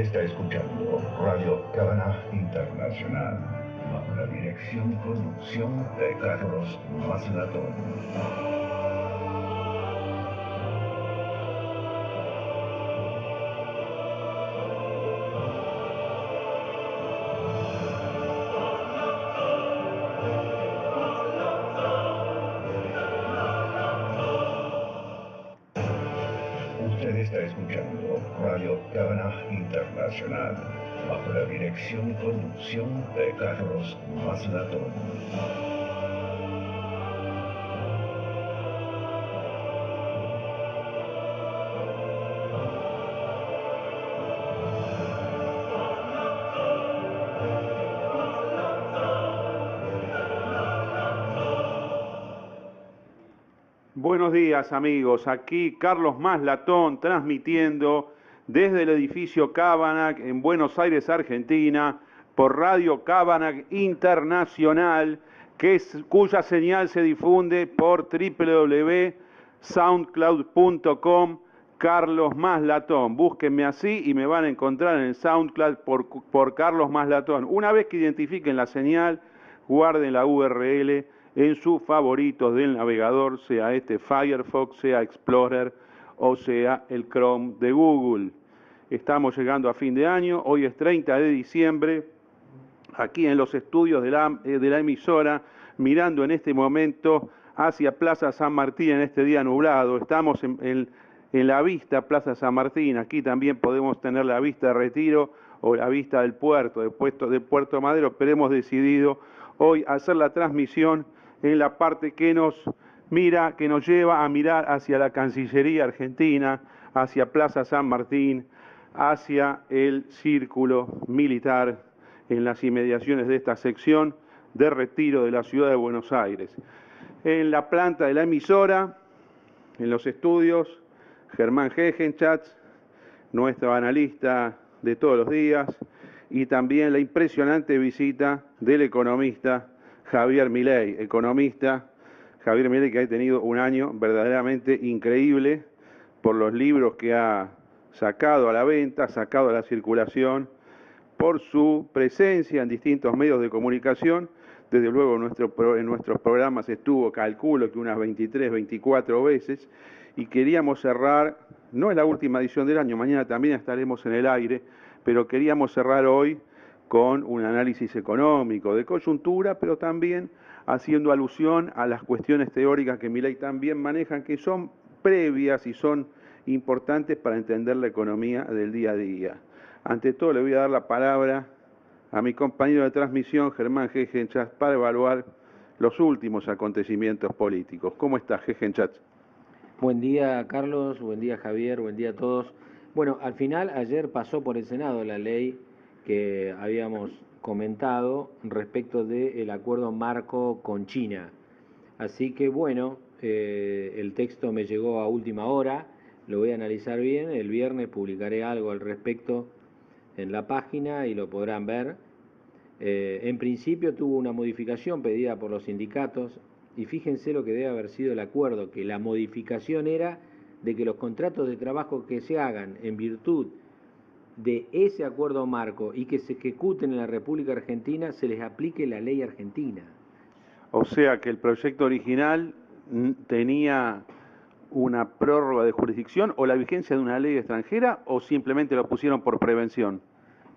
está escuchando Radio Cábana Internacional, bajo la dirección y conducción de Carlos Maslatón. Usted está escuchando Radio Cábana Internacional, bajo la dirección y conducción de Carlos Maslatón. Buenos días amigos, aquí Carlos Maslatón transmitiendo desde el edificio Cábanac en Buenos Aires, Argentina, por Radio Cábanac Internacional, cuya señal se difunde por www.soundcloud.com. Carlos Maslatón, búsquenme así y me van a encontrar en el SoundCloud por Carlos Maslatón. Una vez que identifiquen la señal, guarden la URL en sus favoritos del navegador, sea este Firefox, sea Explorer o sea el Chrome de Google. Estamos llegando a fin de año, hoy es 30 de diciembre, aquí en los estudios de la emisora, mirando en este momento hacia Plaza San Martín en este día nublado. Estamos en la vista Plaza San Martín, aquí también podemos tener la vista de Retiro o la vista del puerto, de Puerto Madero, pero hemos decidido hoy hacer la transmisión en la parte que nos lleva a mirar hacia la Cancillería Argentina, hacia Plaza San Martín, hacia el Círculo Militar, en las inmediaciones de esta sección de Retiro de la ciudad de Buenos Aires. En la planta de la emisora, en los estudios, Germán Gegenchatz, nuestro analista de todos los días, y también la impresionante visita del economista Javier Milei, Javier Milei, que ha tenido un año verdaderamente increíble por los libros que ha sacado a la venta, sacado a la circulación, por su presencia en distintos medios de comunicación. Desde luego en nuestros programas estuvo, calculo que unas 23, 24 veces, y queríamos cerrar, no es la última edición del año, mañana también estaremos en el aire, pero queríamos cerrar hoy con un análisis económico, de coyuntura, pero también haciendo alusión a las cuestiones teóricas que Milei también manejan, que son previas y son importantes para entender la economía del día a día. Ante todo, le voy a dar la palabra a mi compañero de transmisión, Germán Gegenchatz, para evaluar los últimos acontecimientos políticos. ¿Cómo está, Gegenchatz? Buen día, Carlos, buen día, Javier, buen día a todos. Bueno, al final, ayer pasó por el Senado la ley que habíamos comentado respecto del acuerdo marco con China. Así que bueno, el texto me llegó a última hora, lo voy a analizar bien, el viernes publicaré algo al respecto en la página y lo podrán ver. En principio tuvo una modificación pedida por los sindicatos y fíjense lo que debe haber sido el acuerdo, que la modificación era de que los contratos de trabajo que se hagan en virtud de ese acuerdo marco y que se ejecuten en la República Argentina, se les aplique la ley argentina. O sea que el proyecto original tenía una prórroga de jurisdicción o la vigencia de una ley extranjera, o simplemente lo pusieron por prevención.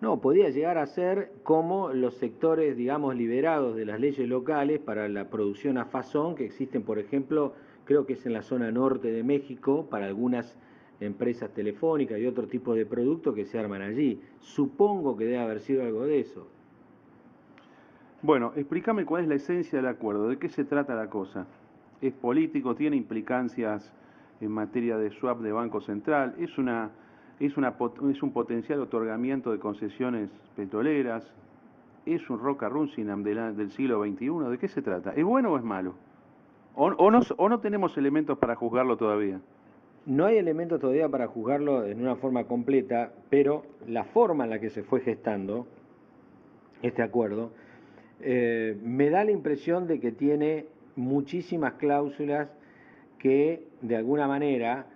No, podía llegar a ser como los sectores, digamos, liberados de las leyes locales para la producción a fazón que existen, por ejemplo, creo que es en la zona norte de México, para algunas empresas telefónicas y otro tipo de productos que se arman allí. Supongo que debe haber sido algo de eso. Bueno, explícame cuál es la esencia del acuerdo, de qué se trata la cosa. ¿Es político? ¿Tiene implicancias en materia de swap de Banco Central? ¿Es un potencial otorgamiento de concesiones petroleras? ¿Es un Roca Runcinam del siglo XXI? ¿De qué se trata? ¿Es bueno o es malo? ¿O no tenemos elementos para juzgarlo todavía? No hay elementos todavía para juzgarlo en una forma completa, pero la forma en la que se fue gestando este acuerdo me da la impresión de que tiene muchísimas cláusulas que de alguna manera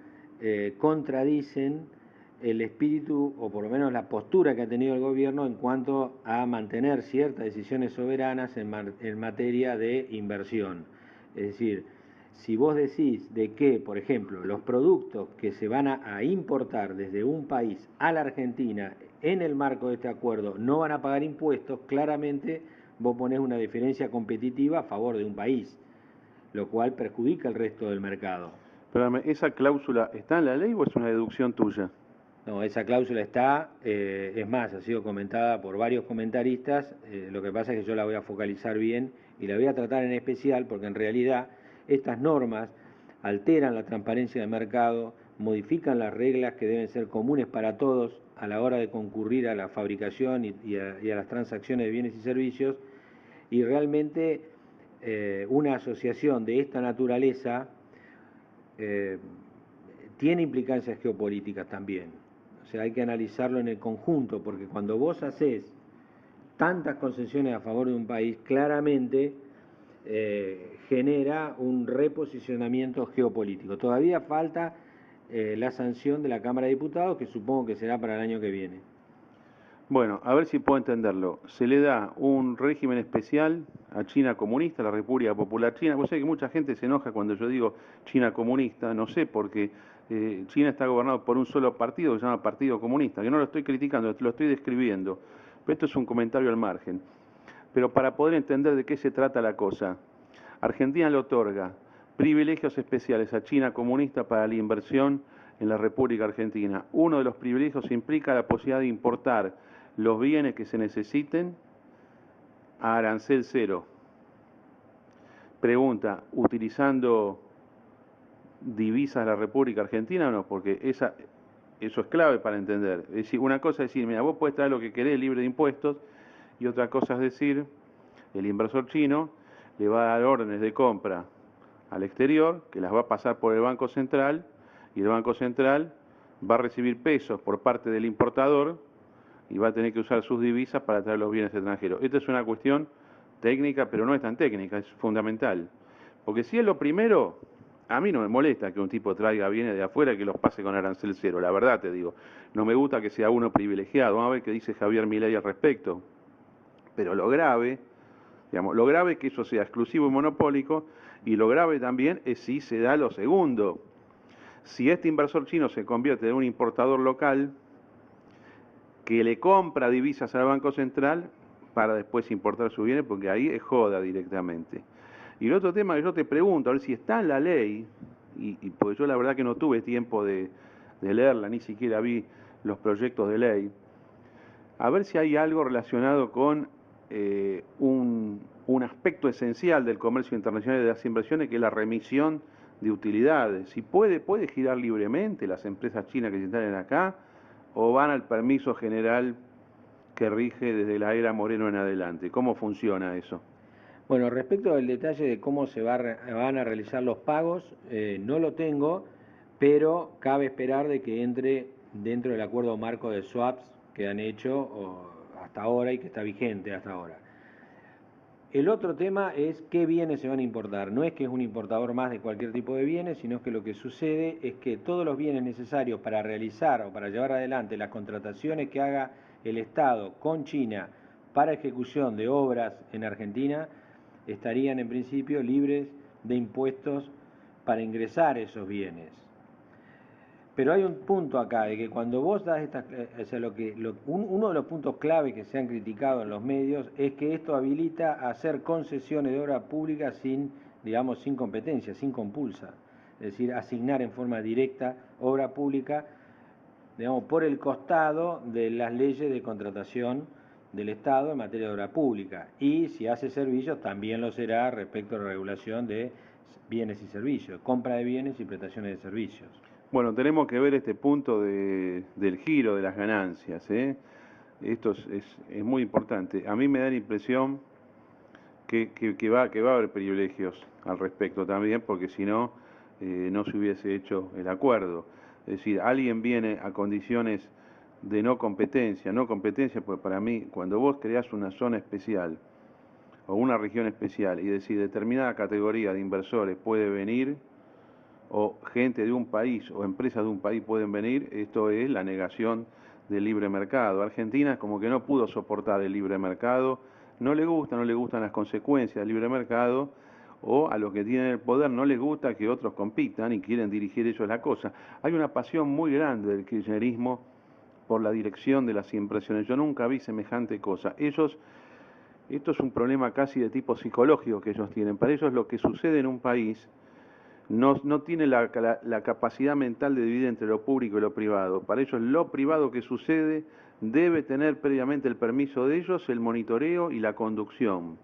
contradicen el espíritu, o por lo menos la postura que ha tenido el gobierno en cuanto a mantener ciertas decisiones soberanas en materia de inversión. Es decir, si vos decís de que, por ejemplo, los productos que se van a importar desde un país a la Argentina en el marco de este acuerdo no van a pagar impuestos, claramente vos ponés una diferencia competitiva a favor de un país, lo cual perjudica el resto del mercado. Pero ¿esa cláusula está en la ley o es una deducción tuya? No, esa cláusula está, es más, ha sido comentada por varios comentaristas, lo que pasa es que yo la voy a focalizar bien y la voy a tratar en especial porque en realidad estas normas alteran la transparencia del mercado, modifican las reglas que deben ser comunes para todos a la hora de concurrir a la fabricación y a las transacciones de bienes y servicios, y realmente una asociación de esta naturaleza tiene implicancias geopolíticas también. O sea, hay que analizarlo en el conjunto, porque cuando vos haces tantas concesiones a favor de un país, claramente genera un reposicionamiento geopolítico. Todavía falta la sanción de la Cámara de Diputados, que supongo que será para el año que viene. Bueno, a ver si puedo entenderlo. Se le da un régimen especial a China comunista, a la República Popular China. Vos sabés que mucha gente se enoja cuando yo digo China comunista, no sé, porque China está gobernado por un solo partido que se llama Partido Comunista, que no lo estoy criticando, lo estoy describiendo. Pero esto es un comentario al margen. Pero para poder entender de qué se trata la cosa, Argentina le otorga privilegios especiales a China comunista para la inversión en la República Argentina. Uno de los privilegios implica la posibilidad de importar los bienes que se necesiten a arancel cero. Pregunta, ¿utilizando divisas de la República Argentina o no? Porque eso es clave para entender. Es decir, una cosa es decir, mira, vos podés traer lo que querés libre de impuestos, y otra cosa es decir, el inversor chino le va a dar órdenes de compra al exterior, que las va a pasar por el Banco Central, y el Banco Central va a recibir pesos por parte del importador y va a tener que usar sus divisas para traer los bienes extranjeros. Esta es una cuestión técnica, pero no es tan técnica, es fundamental. Porque si es lo primero, a mí no me molesta que un tipo traiga bienes de afuera y que los pase con arancel cero, la verdad te digo. No me gusta que sea uno privilegiado. Vamos a ver qué dice Javier Milei al respecto. Pero lo grave, digamos, lo grave es que eso sea exclusivo y monopólico, y lo grave también es si se da lo segundo. Si este inversor chino se convierte en un importador local que le compra divisas al Banco Central para después importar sus bienes, porque ahí es joda directamente. Y el otro tema que yo te pregunto, a ver si está en la ley, y pues yo la verdad que no tuve tiempo de leerla, ni siquiera vi los proyectos de ley, a ver si hay algo relacionado con un aspecto esencial del comercio internacional y de las inversiones, que es la remisión de utilidades. Si puede girar libremente las empresas chinas que se instalen acá, o van al permiso general que rige desde la era Moreno en adelante. ¿Cómo funciona eso? Bueno, respecto al detalle de cómo van a realizar los pagos, no lo tengo, pero cabe esperar de que entre dentro del acuerdo marco de swaps que han hecho hasta ahora y que está vigente hasta ahora. El otro tema es qué bienes se van a importar. No es que es un importador más de cualquier tipo de bienes, sino que lo que sucede es que todos los bienes necesarios para realizar o para llevar adelante las contrataciones que haga el Estado con China para ejecución de obras en Argentina estarían en principio libres de impuestos para ingresar esos bienes. Pero hay un punto acá, de que cuando vos das estas, o sea, uno de los puntos clave que se han criticado en los medios es que esto habilita a hacer concesiones de obra pública sin, digamos, sin competencia, sin compulsa. Es decir, asignar en forma directa obra pública, digamos, por el costado de las leyes de contratación del Estado en materia de obra pública. Y si hace servicios, también lo será respecto a la regulación de bienes y servicios, compra de bienes y prestaciones de servicios. Bueno, tenemos que ver este punto del giro de las ganancias, ¿eh? Esto es muy importante. A mí me da la impresión que va a haber privilegios al respecto también, porque si no, no se hubiese hecho el acuerdo. Es decir, alguien viene a condiciones de no competencia, pues para mí, cuando vos creás una zona especial o una región especial y decís determinada categoría de inversores puede venir, o gente de un país o empresas de un país pueden venir, esto es la negación del libre mercado. Argentina como que no pudo soportar el libre mercado, no le gustan las consecuencias del libre mercado, o a los que tienen el poder no les gusta que otros compitan y quieren dirigir ellos la cosa. Hay una pasión muy grande del kirchnerismo por la dirección de las impresiones. Yo nunca vi semejante cosa. Esto es un problema casi de tipo psicológico que ellos tienen. Para ellos lo que sucede en un país no tiene la capacidad mental de dividir entre lo público y lo privado. Para ellos lo privado que sucede debe tener previamente el permiso de ellos, el monitoreo y la conducción.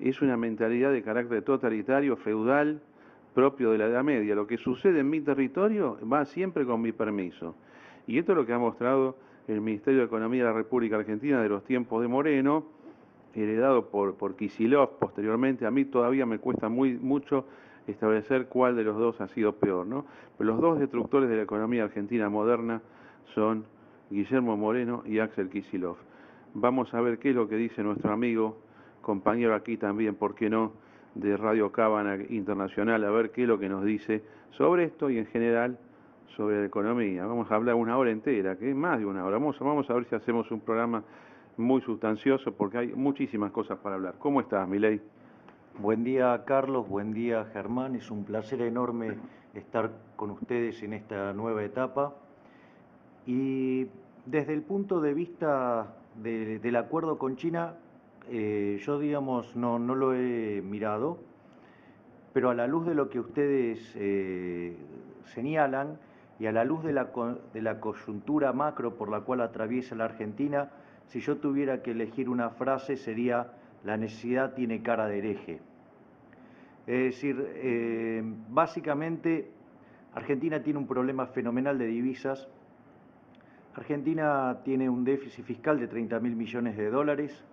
Es una mentalidad de carácter totalitario, feudal, propio de la Edad Media. Lo que sucede en mi territorio va siempre con mi permiso. Y esto es lo que ha mostrado el Ministerio de Economía de la República Argentina de los tiempos de Moreno, heredado por Kicillof posteriormente. A mí todavía me cuesta mucho establecer cuál de los dos ha sido peor, ¿no? Pero los dos destructores de la economía argentina moderna son Guillermo Moreno y Axel Kicillof. Vamos a ver qué es lo que dice nuestro amigo, compañero aquí también, ¿por qué no?, de Radio Cábana Internacional, a ver qué es lo que nos dice sobre esto y en general sobre la economía. Vamos a hablar una hora entera, que es más de una hora. Vamos a ver si hacemos un programa muy sustancioso porque hay muchísimas cosas para hablar. ¿Cómo estás, Milei? Buen día, Carlos, buen día, Germán. Es un placer enorme estar con ustedes en esta nueva etapa. Y desde el punto de vista del acuerdo con China, yo, digamos, no lo he mirado, pero a la luz de lo que ustedes señalan y a la luz de la coyuntura macro por la cual atraviesa la Argentina, si yo tuviera que elegir una frase sería: la necesidad tiene cara de hereje. Es decir, básicamente Argentina tiene un problema fenomenal de divisas. Argentina tiene un déficit fiscal de 30.000 millones de dólares.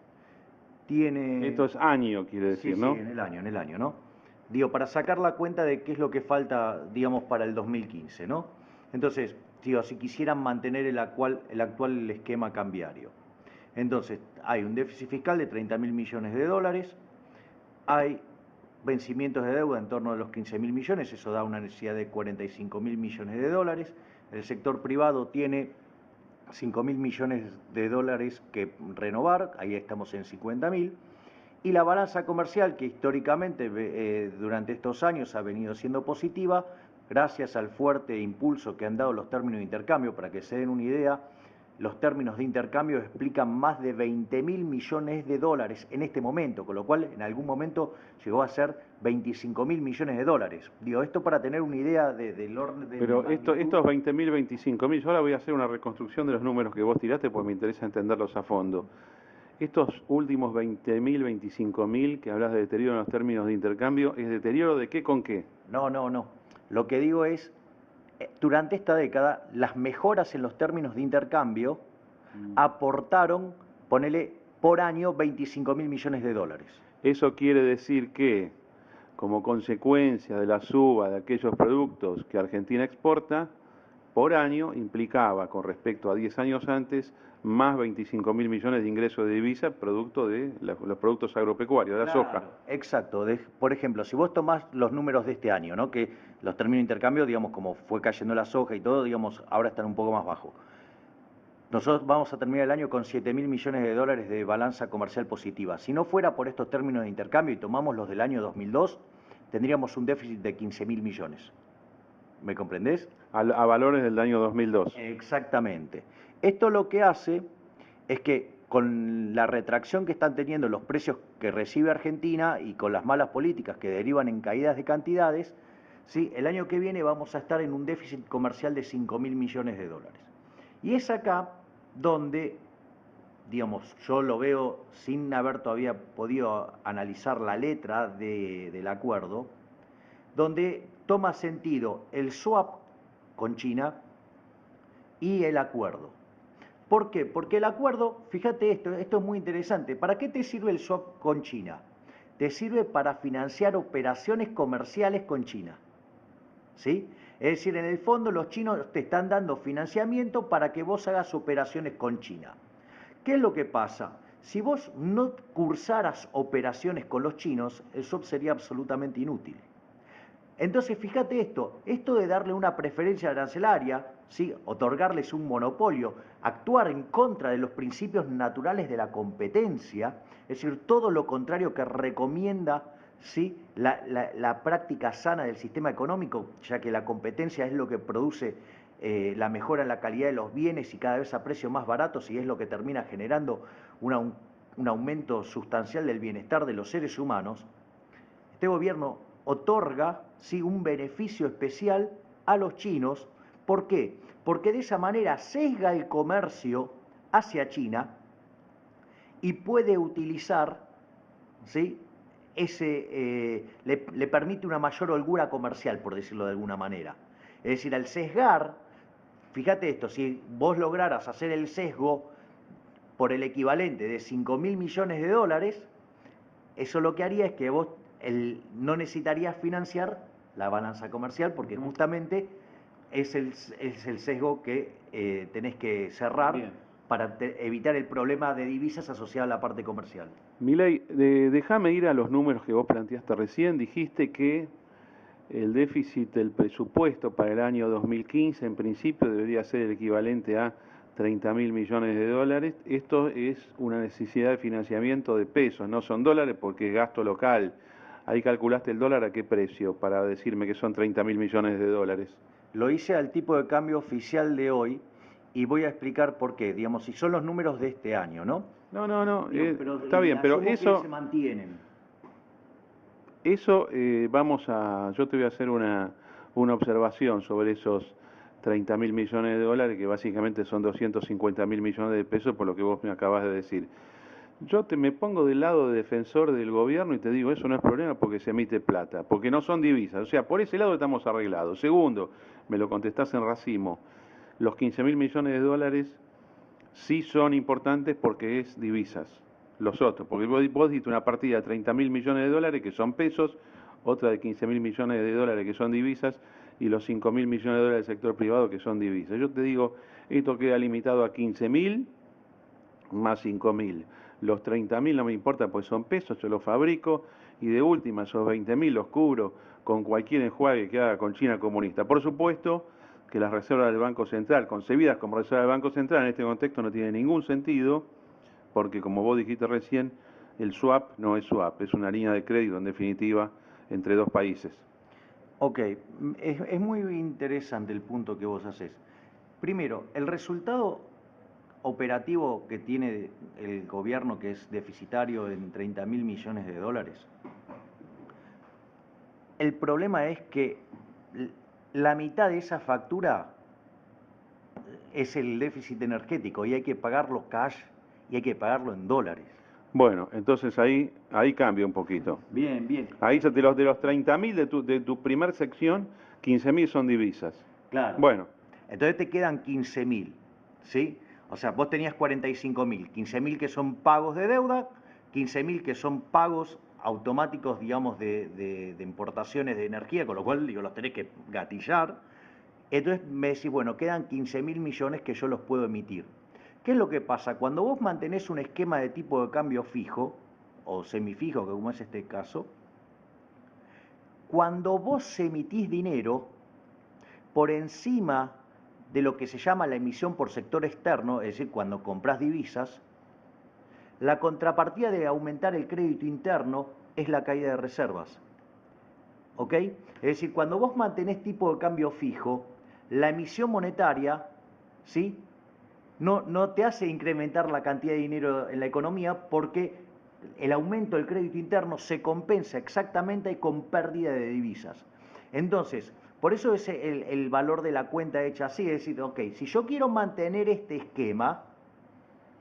Esto es año, quiere decir, sí, ¿no? Sí, en el año, ¿no? Digo, para sacar la cuenta de qué es lo que falta, digamos, para el 2015, ¿no? Entonces, digo, si quisieran mantener el actual esquema cambiario. Entonces, hay un déficit fiscal de 30.000 millones de dólares, hay vencimientos de deuda en torno a los 15.000 millones, eso da una necesidad de 45.000 millones de dólares, el sector privado tiene 5.000 millones de dólares que renovar, ahí estamos en 50.000, y la balanza comercial, que históricamente durante estos años ha venido siendo positiva, gracias al fuerte impulso que han dado los términos de intercambio. Para que se den una idea, los términos de intercambio explican más de 20.000 millones de dólares en este momento, con lo cual en algún momento llegó a ser 25.000 millones de dólares. Digo, esto para tener una idea del orden de Pero magnitud. estos 20.000, 25.000, yo ahora voy a hacer una reconstrucción de los números que vos tiraste porque me interesa entenderlos a fondo. Estos últimos 20.000, 25.000 que hablas de deterioro en los términos de intercambio, ¿es deterioro de qué con qué? No. Lo que digo es, durante esta década, las mejoras en los términos de intercambio aportaron, ponele, por año 25.000 millones de dólares. Eso quiere decir que, como consecuencia de la suba de aquellos productos que Argentina exporta, por año implicaba, con respecto a 10 años antes, más 25.000 millones de ingresos de divisa producto de los productos agropecuarios, de la soja. Exacto. Por ejemplo, si vos tomás los números de este año, ¿no?, que los términos de intercambio, digamos, como fue cayendo la soja y todo, digamos, ahora están un poco más bajos. Nosotros vamos a terminar el año con 7.000 millones de dólares de balanza comercial positiva. Si no fuera por estos términos de intercambio y tomamos los del año 2002, tendríamos un déficit de 15.000 millones. ¿Me comprendés? A valores del año 2002. Exactamente. Esto lo que hace es que con la retracción que están teniendo los precios que recibe Argentina y con las malas políticas que derivan en caídas de cantidades, ¿sí?, el año que viene vamos a estar en un déficit comercial de 5.000 millones de dólares. Y es acá donde, digamos, yo lo veo sin haber todavía podido analizar la letra del acuerdo, donde toma sentido el swap con China y el acuerdo. ¿Por qué? Porque el acuerdo, fíjate esto es muy interesante. ¿Para qué te sirve el swap con China? Te sirve para financiar operaciones comerciales con China, ¿sí? Es decir, en el fondo los chinos te están dando financiamiento para que vos hagas operaciones con China. ¿Qué es lo que pasa? Si vos no cursaras operaciones con los chinos, el swap sería absolutamente inútil. Entonces, fíjate esto de darle una preferencia arancelaria, ¿sí? Otorgarles un monopolio, actuar en contra de los principios naturales de la competencia, es decir, todo lo contrario que recomienda, ¿sí? la práctica sana del sistema económico, ya que la competencia es lo que produce la mejora en la calidad de los bienes y cada vez a precios más baratos, y es lo que termina generando un aumento sustancial del bienestar de los seres humanos. Este gobierno otorga, ¿sí? un beneficio especial a los chinos. ¿Por qué? Porque de esa manera sesga el comercio hacia China y puede utilizar, ¿sí? le permite una mayor holgura comercial, por decirlo de alguna manera. Es decir, al sesgar, fíjate esto, si vos lograras hacer el sesgo por el equivalente de 5.000 millones de dólares, eso lo que haría es que vos no necesitarías financiar la balanza comercial, porque justamente es el sesgo que tenés que cerrar. Bien. Para evitar el problema de divisas asociado a la parte comercial. Milei, déjame ir a los números que vos planteaste recién. Dijiste que el déficit del presupuesto para el año 2015 en principio debería ser el equivalente a 30.000 millones de dólares. Esto es una necesidad de financiamiento de pesos, no son dólares porque es gasto local. Ahí calculaste el dólar a qué precio para decirme que son 30.000 millones de dólares. Lo hice al tipo de cambio oficial de hoy y voy a explicar por qué. Digamos, si son los números de este año, ¿no? No, está bien, pero eso se mantienen. Eso yo te voy a hacer una observación sobre esos 30.000 millones de dólares, que básicamente son 250.000 millones de pesos, por lo que vos me acabas de decir. Me pongo del lado de defensor del gobierno y te digo, eso no es problema porque se emite plata, porque no son divisas. O sea, por ese lado estamos arreglados. Segundo, me lo contestás en racimo, los 15.000 millones de dólares sí son importantes porque es divisas. Los otros, porque vos diste una partida de 30.000 millones de dólares que son pesos, otra de 15.000 millones de dólares que son divisas y los 5.000 millones de dólares del sector privado que son divisas. Yo te digo, esto queda limitado a 15.000 más 5.000. Los 30.000 no me importa pues son pesos, yo los fabrico y de última esos 20.000 los cubro con cualquier enjuague que haga con China comunista. Por supuesto que las reservas del Banco Central, concebidas como reservas del Banco Central, en este contexto no tiene ningún sentido, porque como vos dijiste recién, el swap no es swap, es una línea de crédito en definitiva entre dos países. Ok, es muy interesante el punto que vos haces. Primero, el resultado operativo que tiene el gobierno, que es deficitario en 30.000 millones de dólares, el problema es que la mitad de esa factura es el déficit energético y hay que pagarlo cash y hay que pagarlo en dólares. Bueno, entonces ahí cambia un poquito. Bien. Ahí de los 30.000 de tu primer sección, 15.000 son divisas. Claro. Bueno. Entonces te quedan 15.000, ¿sí? O sea, vos tenías 45.000, 15.000 que son pagos de deuda, 15.000 que son pagos automáticos, digamos, de importaciones de energía, con lo cual, digo, los tenés que gatillar. Entonces me decís, bueno, quedan 15.000 millones que yo los puedo emitir. ¿Qué es lo que pasa? Cuando vos mantenés un esquema de tipo de cambio fijo, o semifijo, que como es este caso, cuando vos emitís dinero por encima de lo que se llama la emisión por sector externo, es decir, cuando comprás divisas, la contrapartida de aumentar el crédito interno es la caída de reservas. ¿Ok? Es decir, cuando vos mantenés tipo de cambio fijo, la emisión monetaria, ¿sí?, no te hace incrementar la cantidad de dinero en la economía porque el aumento del crédito interno se compensa exactamente con pérdida de divisas. Entonces, por eso es el valor de la cuenta hecha así, es decir, ok, si yo quiero mantener este esquema,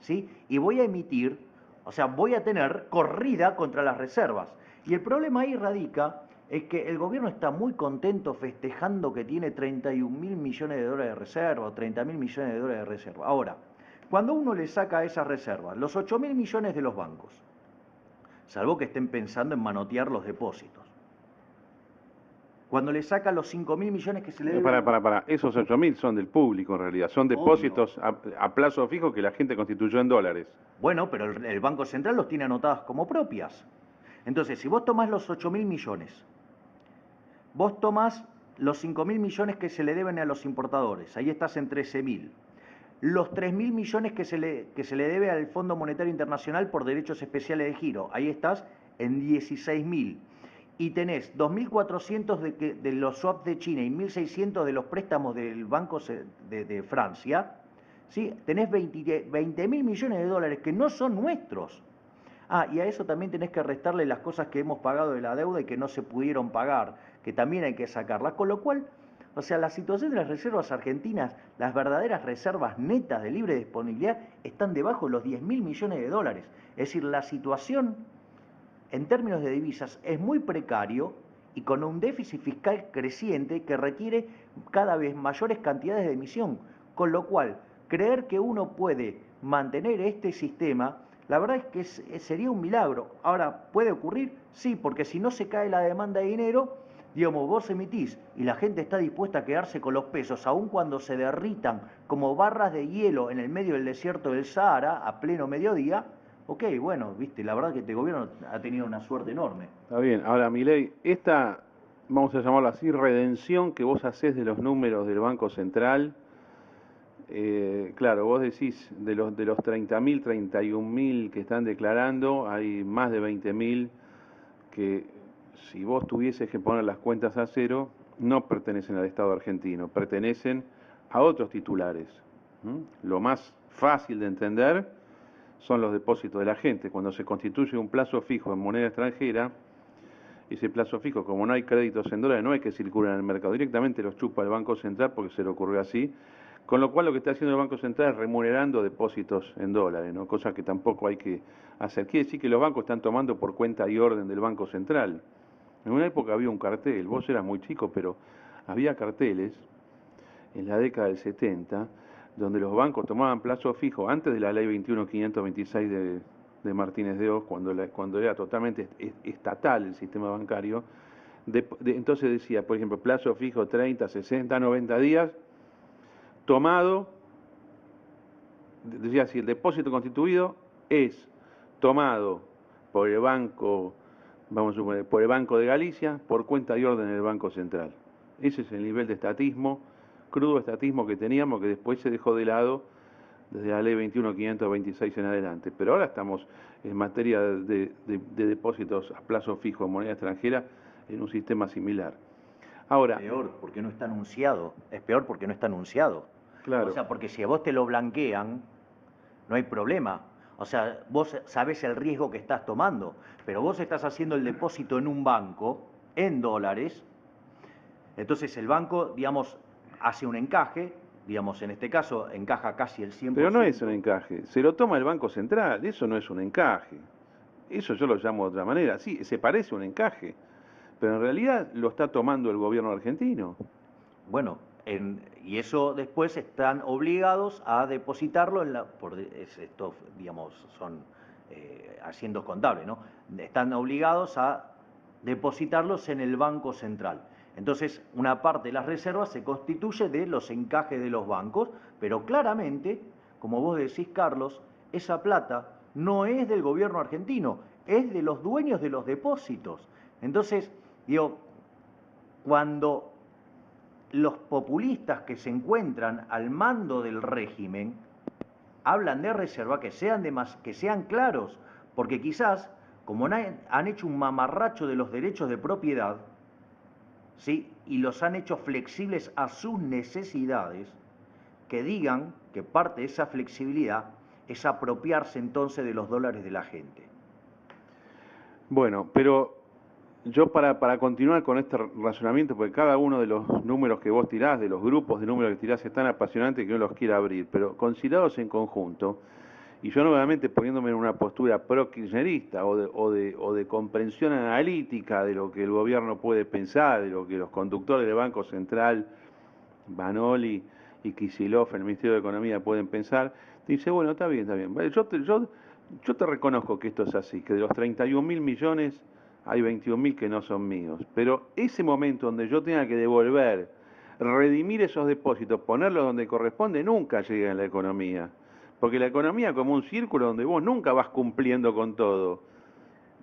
¿sí?, y voy a emitir, o sea, voy a tener corrida contra las reservas. Y el problema ahí radica es que el gobierno está muy contento festejando que tiene 31.000 millones de dólares de reserva o 30.000 millones de dólares de reserva. Ahora, cuando uno le saca esas reservas, los 8.000 millones de los bancos, salvo que estén pensando en manotear los depósitos, cuando le saca los 5.000 millones que se le deben... Para. Esos 8.000 son del público en realidad, son depósitos a plazo fijo que la gente constituyó en dólares. Bueno, pero el Banco Central los tiene anotadas como propias. Entonces, si vos tomás los 8.000 millones, vos tomás los 5.000 millones que se le deben a los importadores, ahí estás en 13.000. Los 3.000 millones que se le debe al Fondo Monetario Internacional por derechos especiales de giro, ahí estás en 16.000. Y tenés 2.400 de los swaps de China y 1.600 de los préstamos del Banco de Francia, ¿sí? Tenés 20.000 millones de dólares que no son nuestros. Ah, y a eso también tenés que restarle las cosas que hemos pagado de la deuda y que no se pudieron pagar, que también hay que sacarlas. Con lo cual, o sea, la situación de las reservas argentinas, las verdaderas reservas netas de libre disponibilidad, están debajo de los 10.000 millones de dólares. Es decir, la situación en términos de divisas es muy precario y con un déficit fiscal creciente que requiere cada vez mayores cantidades de emisión. Con lo cual, creer que uno puede mantener este sistema, la verdad es que sería un milagro. Ahora, ¿puede ocurrir? Sí, porque si no se cae la demanda de dinero, digamos, vos emitís y la gente está dispuesta a quedarse con los pesos, aun cuando se derritan como barras de hielo en el medio del desierto del Sahara, a pleno mediodía. Ok, bueno, viste, la verdad que este gobierno ha tenido una suerte enorme. Está bien, ahora Milei, esta, vamos a llamarlo así, redención que vos hacés de los números del Banco Central, claro, vos decís de los 30.000, 31.000 que están declarando, hay más de 20.000 que si vos tuvieses que poner las cuentas a cero, no pertenecen al Estado argentino, pertenecen a otros titulares. Lo más fácil de entender son los depósitos de la gente. Cuando se constituye un plazo fijo en moneda extranjera, ese plazo fijo, como no hay créditos en dólares, no hay que circular en el mercado, directamente los chupa el Banco Central porque se le ocurrió así, con lo cual lo que está haciendo el Banco Central es remunerando depósitos en dólares, ¿no? Cosa que tampoco hay que hacer. Quiere decir que los bancos están tomando por cuenta y orden del Banco Central. En una época había un cartel, vos eras muy chico, pero había carteles en la década del 70, donde los bancos tomaban plazo fijo antes de la ley 21.526 de Martínez de Oz, cuando era totalmente estatal el sistema bancario. Entonces decía, por ejemplo, plazo fijo 30, 60, 90 días, tomado, decía así, el depósito constituido es tomado por el banco, vamos a suponer, por el Banco de Galicia, por cuenta y orden del Banco Central. Ese es el nivel de estatismo, crudo estatismo que teníamos, que después se dejó de lado desde la ley 21.526 en adelante. Pero ahora estamos en materia de depósitos a plazo fijo en moneda extranjera en un sistema similar. Ahora, Peor, porque no está anunciado. Es peor porque no está anunciado. claro. O sea, porque si a vos te lo blanquean, no hay problema. O sea, vos sabés el riesgo que estás tomando, pero vos estás haciendo el depósito en un banco, en dólares, entonces el banco, digamos, hace un encaje, digamos, en este caso, encaja casi el 100%. Pero no es un encaje, se lo toma el Banco Central, eso no es un encaje. Eso yo lo llamo de otra manera. Sí, se parece a un encaje, pero en realidad lo está tomando el gobierno argentino. Bueno, y eso después están obligados a depositarlo esto, digamos, son haciendos contables, ¿no? Están obligados a depositarlos en el Banco Central. Entonces, una parte de las reservas se constituye de los encajes de los bancos, pero claramente, como vos decís, Carlos, esa plata no es del gobierno argentino, es de los dueños de los depósitos. Entonces, digo, cuando los populistas que se encuentran al mando del régimen hablan de reserva, que sean claros, porque quizás, como han hecho un mamarracho de los derechos de propiedad, ¿sí?, y los han hecho flexibles a sus necesidades, que digan que parte de esa flexibilidad es apropiarse entonces de los dólares de la gente. Bueno, pero yo para continuar con este razonamiento, porque cada uno de los números que vos tirás, de los grupos de números que tirás, es tan apasionante que no los quiero abrir, pero considerados en conjunto, y yo nuevamente poniéndome en una postura pro-kirchnerista o de comprensión analítica de lo que el gobierno puede pensar, de lo que los conductores del Banco Central, Banoli y Kicillof en el Ministerio de Economía pueden pensar, dice, bueno, está bien, está bien. Yo te reconozco que esto es así, que de los 31.000 millones hay 21.000 que no son míos, pero ese momento donde yo tenga que devolver, redimir esos depósitos, ponerlos donde corresponde, nunca llega en la economía. Porque la economía es como un círculo donde vos nunca vas cumpliendo con todo.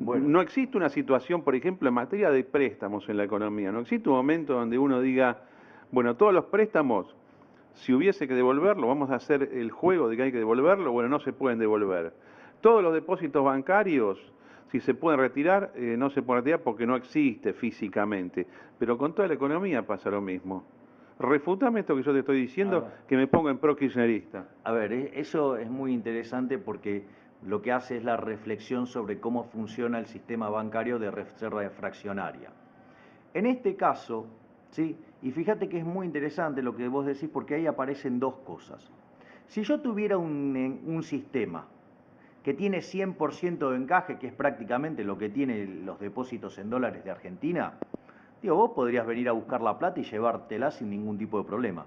Bueno. No existe una situación, por ejemplo, en materia de préstamos en la economía. No existe un momento donde uno diga, bueno, todos los préstamos, si hubiese que devolverlo, vamos a hacer el juego de que hay que devolverlo, bueno, no se pueden devolver. Todos los depósitos bancarios, si se pueden retirar, no se pueden retirar porque no existe físicamente. Pero con toda la economía pasa lo mismo. Refútame esto que yo te estoy diciendo, que me pongo en pro-kirchnerista. A ver, eso es muy interesante porque lo que hace es la reflexión sobre cómo funciona el sistema bancario de reserva fraccionaria. En este caso, ¿sí? Y fíjate que es muy interesante lo que vos decís porque ahí aparecen dos cosas. Si yo tuviera un sistema que tiene 100% de encaje, que es prácticamente lo que tienen los depósitos en dólares de Argentina, digo, vos podrías venir a buscar la plata y llevártela sin ningún tipo de problema.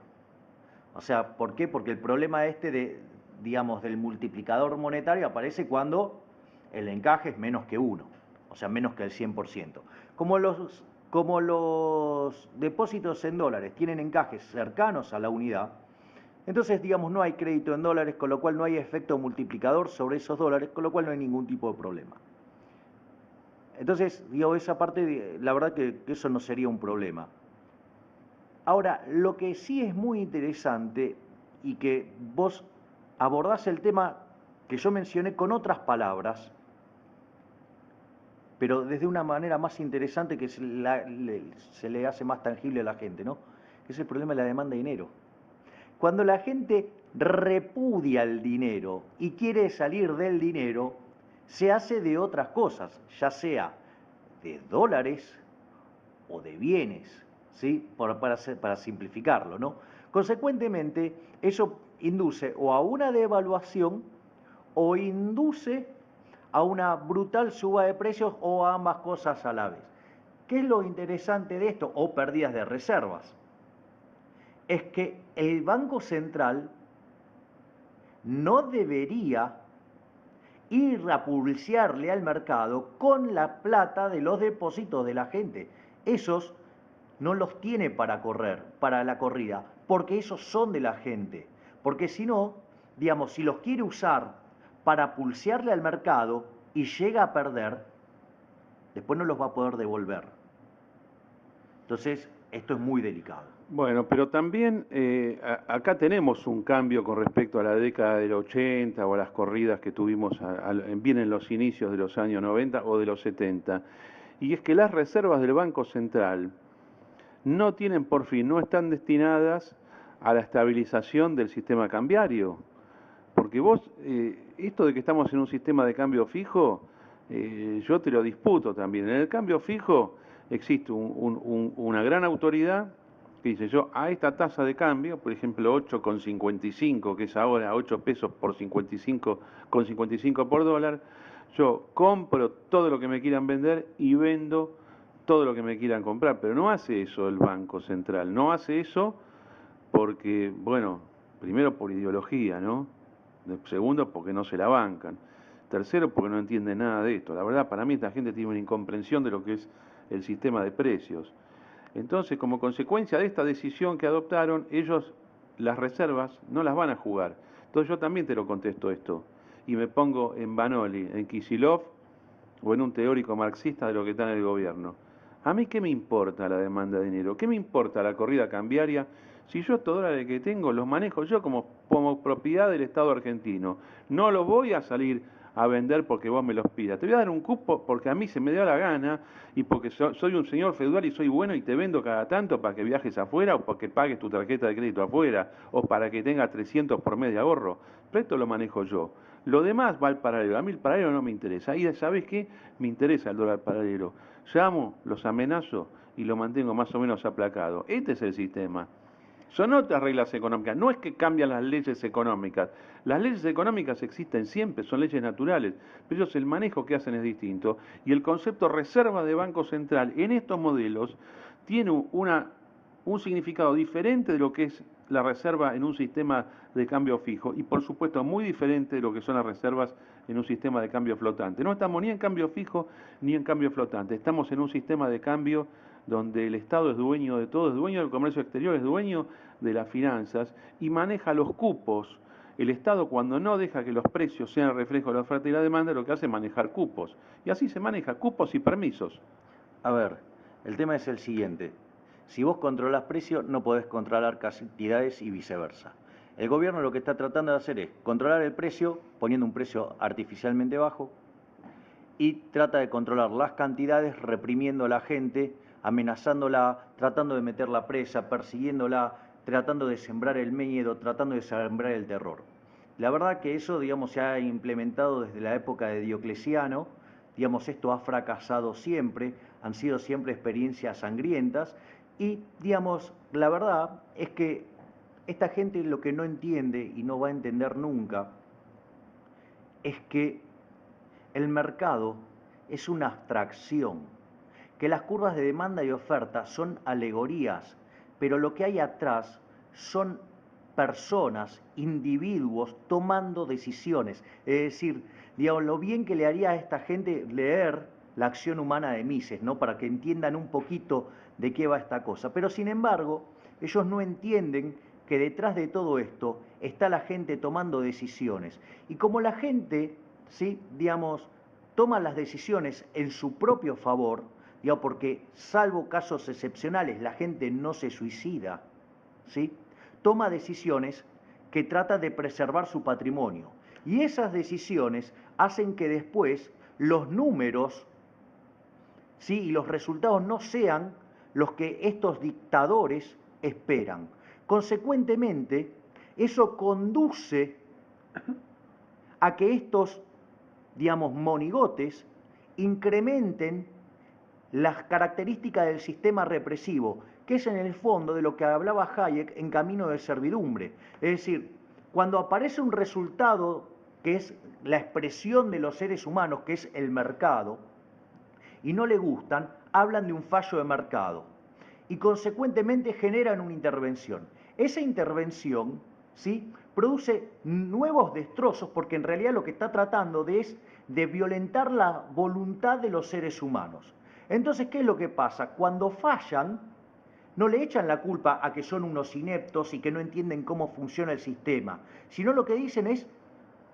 O sea, ¿por qué? Porque el problema digamos, del multiplicador monetario aparece cuando el encaje es menos que 1, o sea, menos que el 100%. Como los depósitos en dólares tienen encajes cercanos a la unidad, entonces, digamos, no hay crédito en dólares, con lo cual no hay efecto multiplicador sobre esos dólares, con lo cual no hay ningún tipo de problema. Entonces, digo, esa parte, la verdad que eso no sería un problema. Ahora, lo que sí es muy interesante y que vos abordás el tema que yo mencioné con otras palabras, pero desde una manera más interesante que se le hace más tangible a la gente, ¿no? Que es el problema de la demanda de dinero. Cuando la gente repudia el dinero y quiere salir del dinero, se hace de otras cosas, ya sea de dólares o de bienes, ¿sí? Para simplificarlo, ¿no? Consecuentemente, eso induce o a una devaluación o induce a una brutal suba de precios o a ambas cosas a la vez. ¿Qué es lo interesante de esto? O pérdidas de reservas. Es que el Banco Central no debería ir a pulsearle al mercado con la plata de los depósitos de la gente. Esos no los tiene para correr, para la corrida, porque esos son de la gente. Porque si no, digamos, si los quiere usar para pulsearle al mercado y llega a perder, después no los va a poder devolver. Entonces, esto es muy delicado. Bueno, pero también acá tenemos un cambio con respecto a la década del 80 o a las corridas que tuvimos bien en los inicios de los años 90 o de los 70. Y es que las reservas del Banco Central no tienen por fin, no están destinadas a la estabilización del sistema cambiario. Porque vos, esto de que estamos en un sistema de cambio fijo, yo te lo disputo también. En el cambio fijo existe una gran autoridad que dice, yo a esta tasa de cambio, por ejemplo 8,55, que es ahora 8 pesos por 55,55 por dólar, yo compro todo lo que me quieran vender y vendo todo lo que me quieran comprar. Pero no hace eso el Banco Central, no hace eso porque, bueno, primero por ideología, ¿no? Segundo, porque no se la bancan. Tercero, porque no entienden nada de esto. La verdad, para mí esta gente tiene una incomprensión de lo que es el sistema de precios. Entonces, como consecuencia de esta decisión que adoptaron, ellos las reservas no las van a jugar. Entonces yo también te lo contesto esto. Y me pongo en Banoli, en Kicillof o en un teórico marxista de lo que está en el gobierno. ¿A mí qué me importa la demanda de dinero? ¿Qué me importa la corrida cambiaria? Si yo estos dólares que tengo los manejo yo como propiedad del Estado argentino, no los voy a salir a vender porque vos me los pidas. Te voy a dar un cupo porque a mí se me da la gana y porque soy un señor feudal y soy bueno y te vendo cada tanto para que viajes afuera o para que pagues tu tarjeta de crédito afuera o para que tengas 300 por mes de ahorro. Pero esto lo manejo yo. Lo demás va al paralelo. A mí el paralelo no me interesa. Y ¿sabés qué? Me interesa el dólar paralelo. Llamo, los amenazo y lo mantengo más o menos aplacado. Este es el sistema. Son otras reglas económicas, no es que cambian las leyes económicas. Las leyes económicas existen siempre, son leyes naturales, pero ellos el manejo que hacen es distinto. Y el concepto reserva de Banco Central en estos modelos tiene un significado diferente de lo que es la reserva en un sistema de cambio fijo y por supuesto muy diferente de lo que son las reservas en un sistema de cambio flotante. No estamos ni en cambio fijo ni en cambio flotante, estamos en un sistema de cambio donde el Estado es dueño de todo, es dueño del comercio exterior, es dueño de las finanzas y maneja los cupos El Estado, cuando no deja que los precios sean reflejo de la oferta y la demanda, lo que hace es manejar cupos. Y así se maneja, cupos y permisos. A ver, el tema es el siguiente. Si vos controlás precios, no podés controlar cantidades y viceversa. El gobierno lo que está tratando de hacer es controlar el precio, poniendo un precio artificialmente bajo, y trata de controlar las cantidades, reprimiendo a la gente, amenazándola, tratando de meterla presa, persiguiéndola, tratando de sembrar el miedo, tratando de sembrar el terror. La verdad que eso, digamos, se ha implementado desde la época de Diocleciano, digamos, esto ha fracasado siempre, han sido siempre experiencias sangrientas y, digamos, la verdad es que esta gente lo que no entiende y no va a entender nunca es que el mercado es una abstracción, que las curvas de demanda y oferta son alegorías, pero lo que hay atrás son personas, individuos tomando decisiones. Es decir, digamos, lo bien que le haría a esta gente leer la acción humana de Mises, ¿no? Para que entiendan un poquito de qué va esta cosa. Pero sin embargo, ellos no entienden que detrás de todo esto está la gente tomando decisiones. Y como la gente, ¿sí? Digamos, toma las decisiones en su propio favor, digamos, porque salvo casos excepcionales la gente no se suicida, ¿sí? Toma decisiones que trata de preservar su patrimonio. Y esas decisiones hacen que después los números, ¿sí? Y los resultados no sean los que estos dictadores esperan. Consecuentemente, eso conduce a que estos, digamos, monigotes incrementen las características del sistema represivo, que es en el fondo de lo que hablaba Hayek en Camino de Servidumbre. Es decir, cuando aparece un resultado que es la expresión de los seres humanos, que es el mercado, y no le gustan, hablan de un fallo de mercado y consecuentemente generan una intervención. Esa intervención, ¿sí?, produce nuevos destrozos porque en realidad lo que está tratando es de violentar la voluntad de los seres humanos. Entonces, ¿qué es lo que pasa? Cuando fallan, no le echan la culpa a que son unos ineptos y que no entienden cómo funciona el sistema, sino lo que dicen es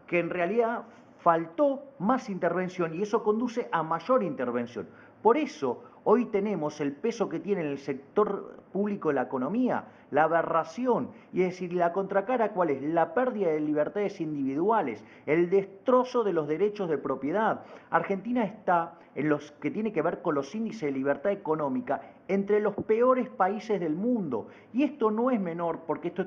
que en realidad faltó más intervención y eso conduce a mayor intervención. Por eso hoy tenemos el peso que tiene en el sector público de la economía, la aberración, y es decir, la contracara, ¿cuál es? La pérdida de libertades individuales, el destrozo de los derechos de propiedad. Argentina está, en los que tiene que ver con los índices de libertad económica, entre los peores países del mundo. Y esto no es menor, porque esto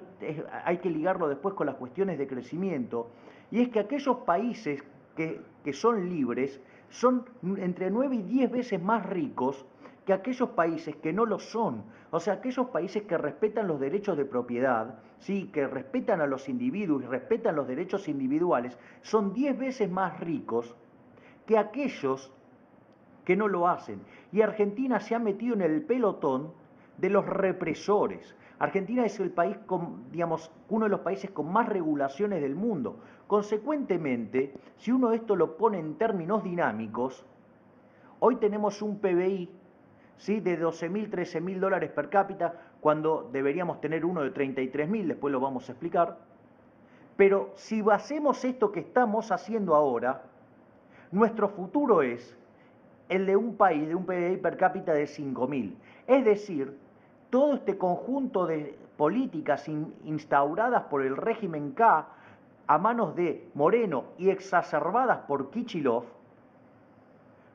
hay que ligarlo después con las cuestiones de crecimiento, y es que aquellos países que son libres son entre 9 y 10 veces más ricos que aquellos países que no lo son. O sea, aquellos países que respetan los derechos de propiedad, ¿sí?, que respetan a los individuos y respetan los derechos individuales, son 10 veces más ricos que aquellos que no lo hacen. Y Argentina se ha metido en el pelotón de los represores. Argentina es el país con, digamos, uno de los países con más regulaciones del mundo. Consecuentemente, si uno esto lo pone en términos dinámicos, hoy tenemos un PBI, ¿sí?, de 12.000, 13.000 dólares per cápita, cuando deberíamos tener uno de 33.000, después lo vamos a explicar. Pero si hacemos esto que estamos haciendo ahora, nuestro futuro es el de un país, de un PBI per cápita de 5.000. Es decir, todo este conjunto de políticas instauradas por el régimen K a manos de Moreno y exacerbadas por Kichilov,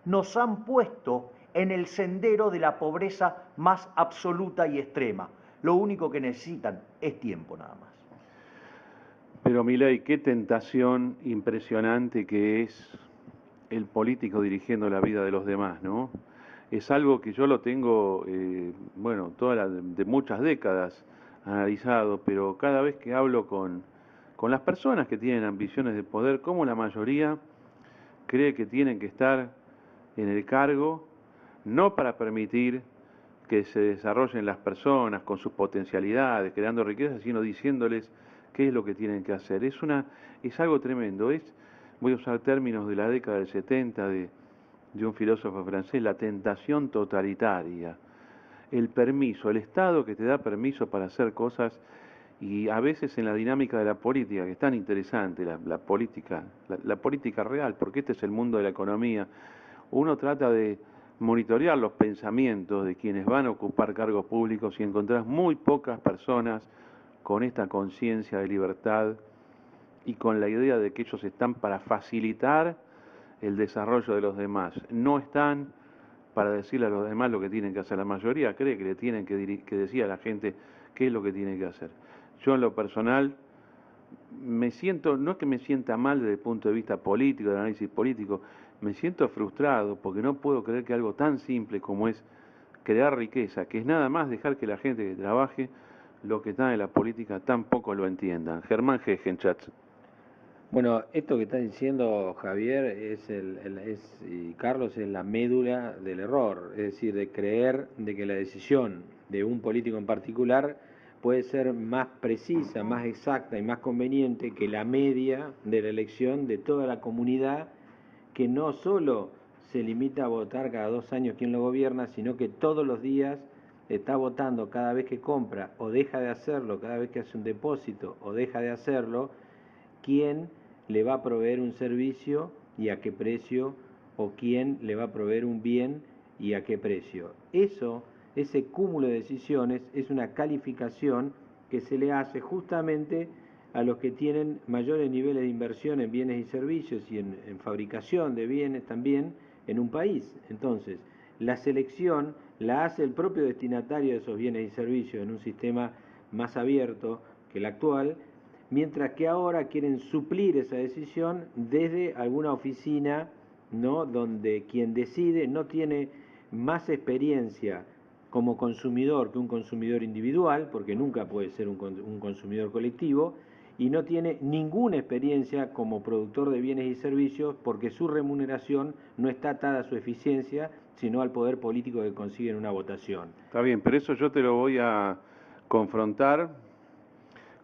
nos han puesto en el sendero de la pobreza más absoluta y extrema. Lo único que necesitan es tiempo nada más. Pero Milei, qué tentación impresionante que es el político dirigiendo la vida de los demás, ¿no? Es algo que yo lo tengo, bueno, de muchas décadas analizado, pero cada vez que hablo con las personas que tienen ambiciones de poder, como la mayoría cree que tienen que estar en el cargo, no para permitir que se desarrollen las personas con sus potencialidades, creando riqueza, sino diciéndoles qué es lo que tienen que hacer. Es algo tremendo. Voy a usar términos de la década del 70 de un filósofo francés, la tentación totalitaria, el permiso, el Estado que te da permiso para hacer cosas Y a veces en la dinámica de la política, que es tan interesante, la política real, porque este es el mundo de la economía, uno trata de monitorear los pensamientos de quienes van a ocupar cargos públicos y encontrás muy pocas personas con esta conciencia de libertad y con la idea de que ellos están para facilitar el desarrollo de los demás. No están para decirle a los demás lo que tienen que hacer. La mayoría cree que le tienen que decir a la gente qué es lo que tiene que hacer. Yo en lo personal me siento, no es que me sienta mal desde el punto de vista político, de análisis político, me siento frustrado porque no puedo creer que algo tan simple como es crear riqueza, que es nada más dejar que la gente que trabaje lo que está en la política tampoco lo entiendan. Germán Gegenchatz. Bueno, esto que está diciendo Javier y Carlos es la médula del error, es decir, de creer de que la decisión de un político en particular puede ser más precisa, más exacta y más conveniente que la media de la elección de toda la comunidad, que no solo se limita a votar cada 2 años quién lo gobierna, sino que todos los días está votando cada vez que compra o deja de hacerlo, cada vez que hace un depósito o deja de hacerlo, quién le va a proveer un servicio y a qué precio, o quién le va a proveer un bien y a qué precio. Ese cúmulo de decisiones es una calificación que se le hace justamente a los que tienen mayores niveles de inversión en bienes y servicios y en fabricación de bienes también en un país. Entonces, la selección la hace el propio destinatario de esos bienes y servicios en un sistema más abierto que el actual, mientras que ahora quieren suplir esa decisión desde alguna oficina, ¿no?, donde quien decide no tiene más experiencia como consumidor que un consumidor individual, porque nunca puede ser un consumidor colectivo, y no tiene ninguna experiencia como productor de bienes y servicios, porque su remuneración no está atada a su eficiencia, sino al poder político que consigue en una votación. Está bien, pero eso yo te lo voy a confrontar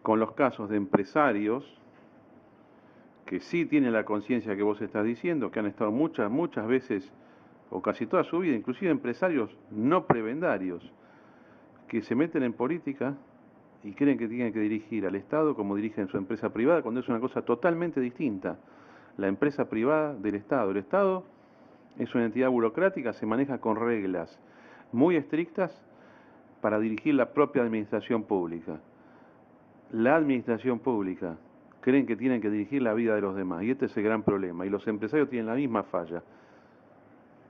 con los casos de empresarios que sí tienen la conciencia que vos estás diciendo, que han estado muchas veces, o casi toda su vida, inclusive empresarios no prebendarios, que se meten en política y creen que tienen que dirigir al Estado como dirigen su empresa privada, cuando es una cosa totalmente distinta. La empresa privada del Estado. El Estado es una entidad burocrática, se maneja con reglas muy estrictas para dirigir la propia administración pública. La administración pública creen que tienen que dirigir la vida de los demás, y este es el gran problema, y los empresarios tienen la misma falla.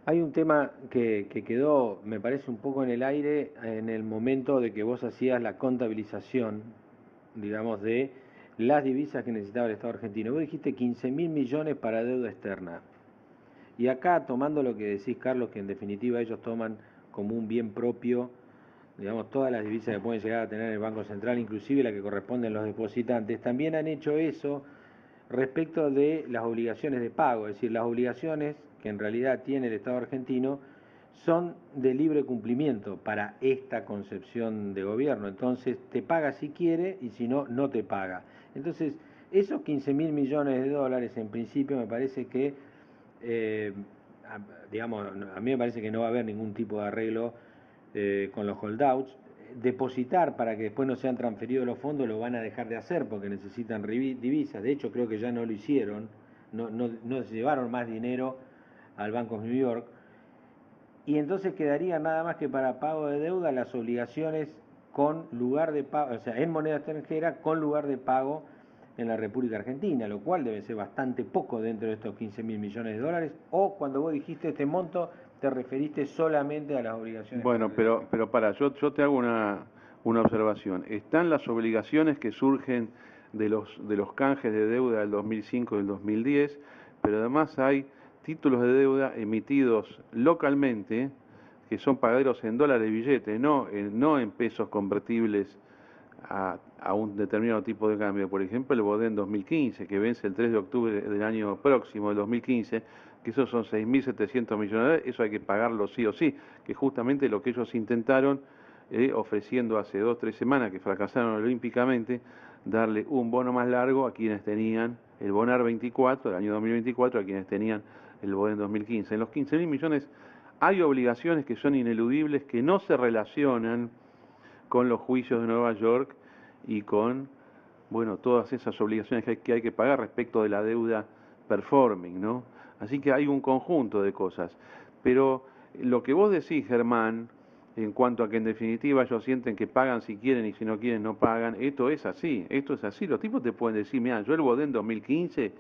Hay un tema que quedó, me parece, un poco en el aire en el momento de que vos hacías la contabilización, digamos, de las divisas que necesitaba el Estado argentino. Vos dijiste 15.000 millones para deuda externa. Y acá, tomando lo que decís, Carlos, que en definitiva ellos toman como un bien propio, digamos, todas las divisas que pueden llegar a tener el Banco Central, inclusive la que corresponden los depositantes, también han hecho eso respecto de las obligaciones de pago, es decir, las obligaciones que en realidad tiene el Estado argentino son de libre cumplimiento para esta concepción de gobierno. Entonces, te paga si quiere y si no, no te paga. Entonces, esos 15.000 millones de dólares, en principio, me parece que, digamos, a mí me parece que no va a haber ningún tipo de arreglo con los holdouts. Depositar para que después no sean transferidos los fondos lo van a dejar de hacer porque necesitan divisas. De hecho, creo que ya no lo hicieron, no llevaron más dinero al Bank of New York, y entonces quedaría nada más que para pago de deuda las obligaciones con lugar de pago, o sea, en moneda extranjera con lugar de pago en la República Argentina, lo cual debe ser bastante poco dentro de estos 15.000 millones de dólares, o cuando vos dijiste este monto, te referiste solamente a las obligaciones. Bueno, pero para, yo te hago una observación. Están las obligaciones que surgen de los canjes de deuda del 2005 y del 2010, pero además hay títulos de deuda emitidos localmente que son pagaderos en dólares y billetes, no en pesos convertibles a un determinado tipo de cambio. Por ejemplo, el BODEN 2015, que vence el 3 de octubre del año próximo, del 2015, que esos son 6.700 millones de dólares, eso hay que pagarlo sí o sí, que justamente lo que ellos intentaron, ofreciendo hace 2 o 3 semanas, que fracasaron olímpicamente, darle un bono más largo a quienes tenían el BONAR 24, del año 2024, a quienes tenían el BODEN 2015. En los 15.000 millones hay obligaciones que son ineludibles, que no se relacionan con los juicios de Nueva York y con, bueno, todas esas obligaciones que hay que pagar respecto de la deuda performing, ¿no? Así que hay un conjunto de cosas. Pero lo que vos decís, Germán, en cuanto a que en definitiva ellos sienten que pagan si quieren y si no quieren no pagan, esto es así, esto es así. Los tipos te pueden decir, mira, yo el Bodén 2015,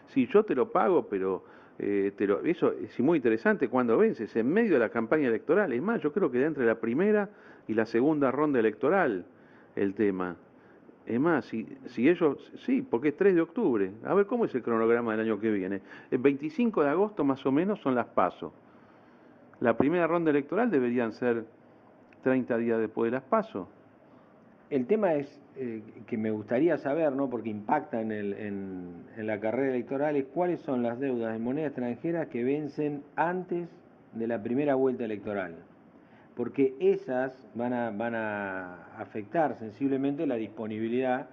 sí, yo te lo pago, pero eso es muy interesante cuando vences, en medio de la campaña electoral. Es más, yo creo que de entre la primera y la segunda ronda electoral el tema. Es más, si ellos, sí, porque es 3 de octubre. A ver, ¿cómo es el cronograma del año que viene? El 25 de agosto más o menos son las PASO. La primera ronda electoral deberían ser 30 días después de las PASO. El tema es que me gustaría saber, ¿no? Porque impacta en la carrera electoral, es cuáles son las deudas en moneda extranjera que vencen antes de la primera vuelta electoral. Porque esas van a afectar sensiblemente la disponibilidad,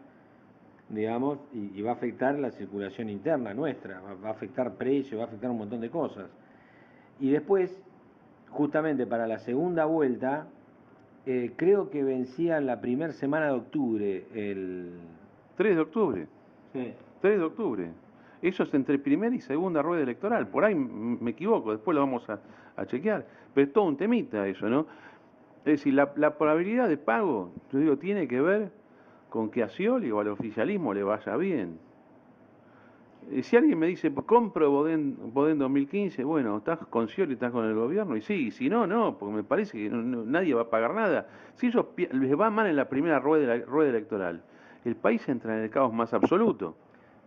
digamos, y va a afectar la circulación interna nuestra, va a afectar precios, va a afectar un montón de cosas. Y después, justamente para la segunda vuelta, creo que vencía en la primera semana de octubre el... 3 de octubre. Sí. 3 de octubre. Eso es entre primera y segunda rueda electoral. Por ahí me equivoco, después lo vamos a chequear. Pero es todo un temita eso, ¿no? Es decir, la probabilidad de pago, yo digo, tiene que ver con que a Scioli o al oficialismo le vaya bien. Si alguien me dice, compro Bodén 2015, bueno, estás con Scioli, estás con el gobierno, y sí, y si no, no, porque me parece que nadie va a pagar nada. Si ellos les va mal en la primera rueda electoral, el país entra en el caos más absoluto.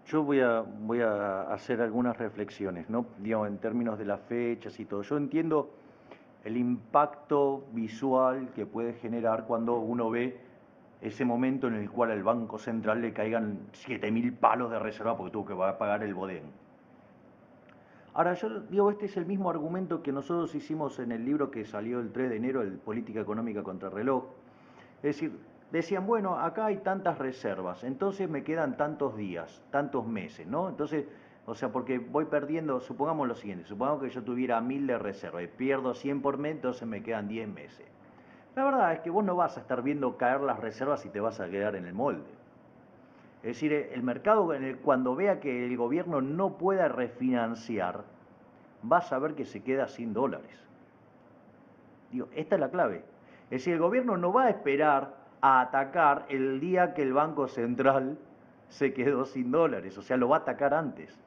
Yo voy a hacer algunas reflexiones, ¿no? Digamos, en términos de las fechas y todo. Yo entiendo el impacto visual que puede generar cuando uno ve ese momento en el cual al Banco Central le caigan 7.000 palos de reserva porque tuvo que pagar el Bodén. Ahora, yo digo, este es el mismo argumento que nosotros hicimos en el libro que salió el 3 de enero, el Política Económica contra el Reloj. Es decir, decían, bueno, acá hay tantas reservas, entonces me quedan tantos días, tantos meses, ¿no? Entonces, o sea, porque voy perdiendo, supongamos lo siguiente, supongamos que yo tuviera 1.000 de reserva y pierdo 100 por mes, entonces me quedan 10 meses. La verdad es que vos no vas a estar viendo caer las reservas y te vas a quedar en el molde. Es decir, el mercado cuando vea que el gobierno no pueda refinanciar, va a saber que se queda sin dólares. Digo, esta es la clave. Es decir, el gobierno no va a esperar a atacar el día que el Banco Central se quedó sin dólares, o sea, lo va a atacar antes.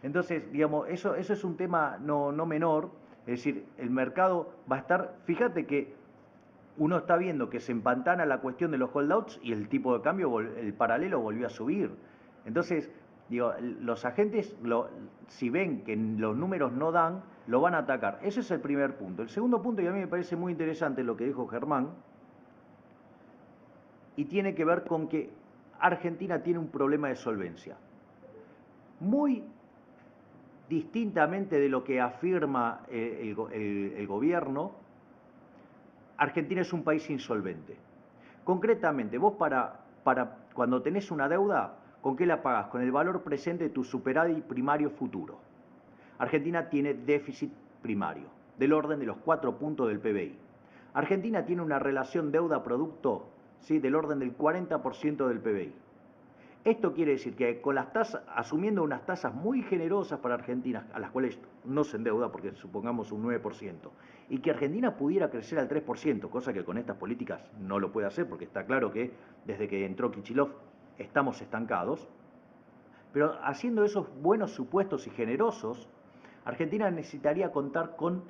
Entonces, digamos, eso es un tema no menor, es decir, el mercado va a estar, fíjate que uno está viendo que se empantana la cuestión de los holdouts y el tipo de cambio, el paralelo volvió a subir. Entonces, digo, los agentes, si ven que los números no dan, lo van a atacar. Ese es el primer punto. El segundo punto, y a mí me parece muy interesante lo que dijo Germán, y tiene que ver con que Argentina tiene un problema de solvencia. Muy distintamente de lo que afirma el gobierno, Argentina es un país insolvente. Concretamente, vos para cuando tenés una deuda, ¿con qué la pagás? Con el valor presente de tu superávit primario futuro. Argentina tiene déficit primario, del orden de los 4 puntos del PBI. Argentina tiene una relación deuda-producto, ¿sí?, del orden del 40% del PBI. Esto quiere decir que con las tasas, asumiendo unas tasas muy generosas para Argentina, a las cuales no se endeuda porque supongamos un 9%, y que Argentina pudiera crecer al 3%, cosa que con estas políticas no lo puede hacer porque está claro que desde que entró Kicillof estamos estancados, pero haciendo esos buenos supuestos y generosos, Argentina necesitaría contar con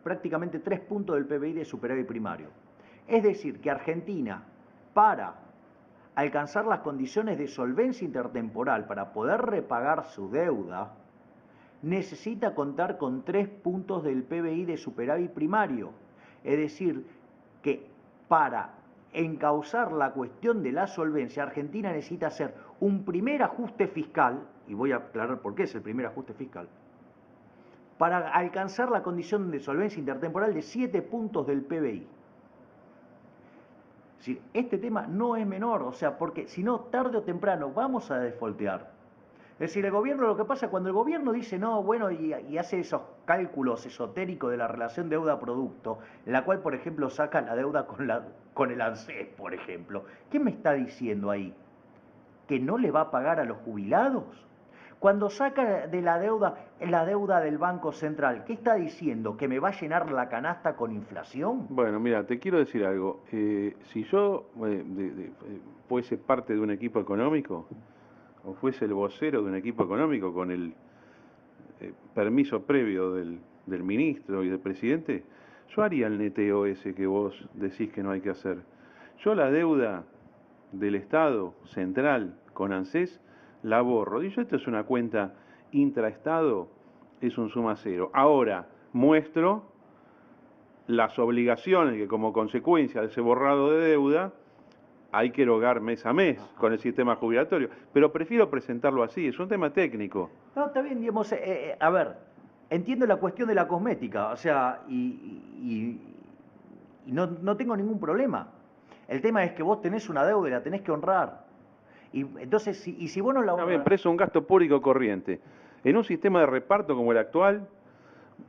prácticamente 3 puntos del PBI de superávit primario. Es decir, que Argentina, para alcanzar las condiciones de solvencia intertemporal para poder repagar su deuda, necesita contar con 3 puntos del PBI de superávit primario. Es decir, que para encauzar la cuestión de la solvencia, Argentina necesita hacer un primer ajuste fiscal, y voy a aclarar por qué es el primer ajuste fiscal, para alcanzar la condición de solvencia intertemporal de 7 puntos del PBI. Es decir, este tema no es menor, o sea, porque si no, tarde o temprano vamos a defaultear. Es decir, el gobierno, lo que pasa cuando el gobierno dice no, bueno, y hace esos cálculos esotéricos de la relación deuda-producto, en la cual, por ejemplo, saca la deuda con el ANSES, por ejemplo. ¿Qué me está diciendo ahí? ¿Que no le va a pagar a los jubilados? Cuando saca de la deuda del Banco Central, ¿qué está diciendo? ¿Que me va a llenar la canasta con inflación? Bueno, mira, te quiero decir algo. Si yo fuese parte de un equipo económico, o fuese el vocero de un equipo económico con el permiso previo del ministro y del presidente, yo haría el neteo ese que vos decís que no hay que hacer. Yo la deuda del Estado central con ANSES la borro. Digo, esto es una cuenta intraestado, es un suma cero. Ahora muestro las obligaciones que como consecuencia de ese borrado de deuda hay que erogar mes a mes con el sistema jubilatorio. Pero prefiero presentarlo así, es un tema técnico. No, está bien, digamos, a ver, entiendo la cuestión de la cosmética, o sea, y no tengo ningún problema. El tema es que vos tenés una deuda y la tenés que honrar. Y entonces, si vos no la Está honras... bien, pero es un gasto público corriente. En un sistema de reparto como el actual,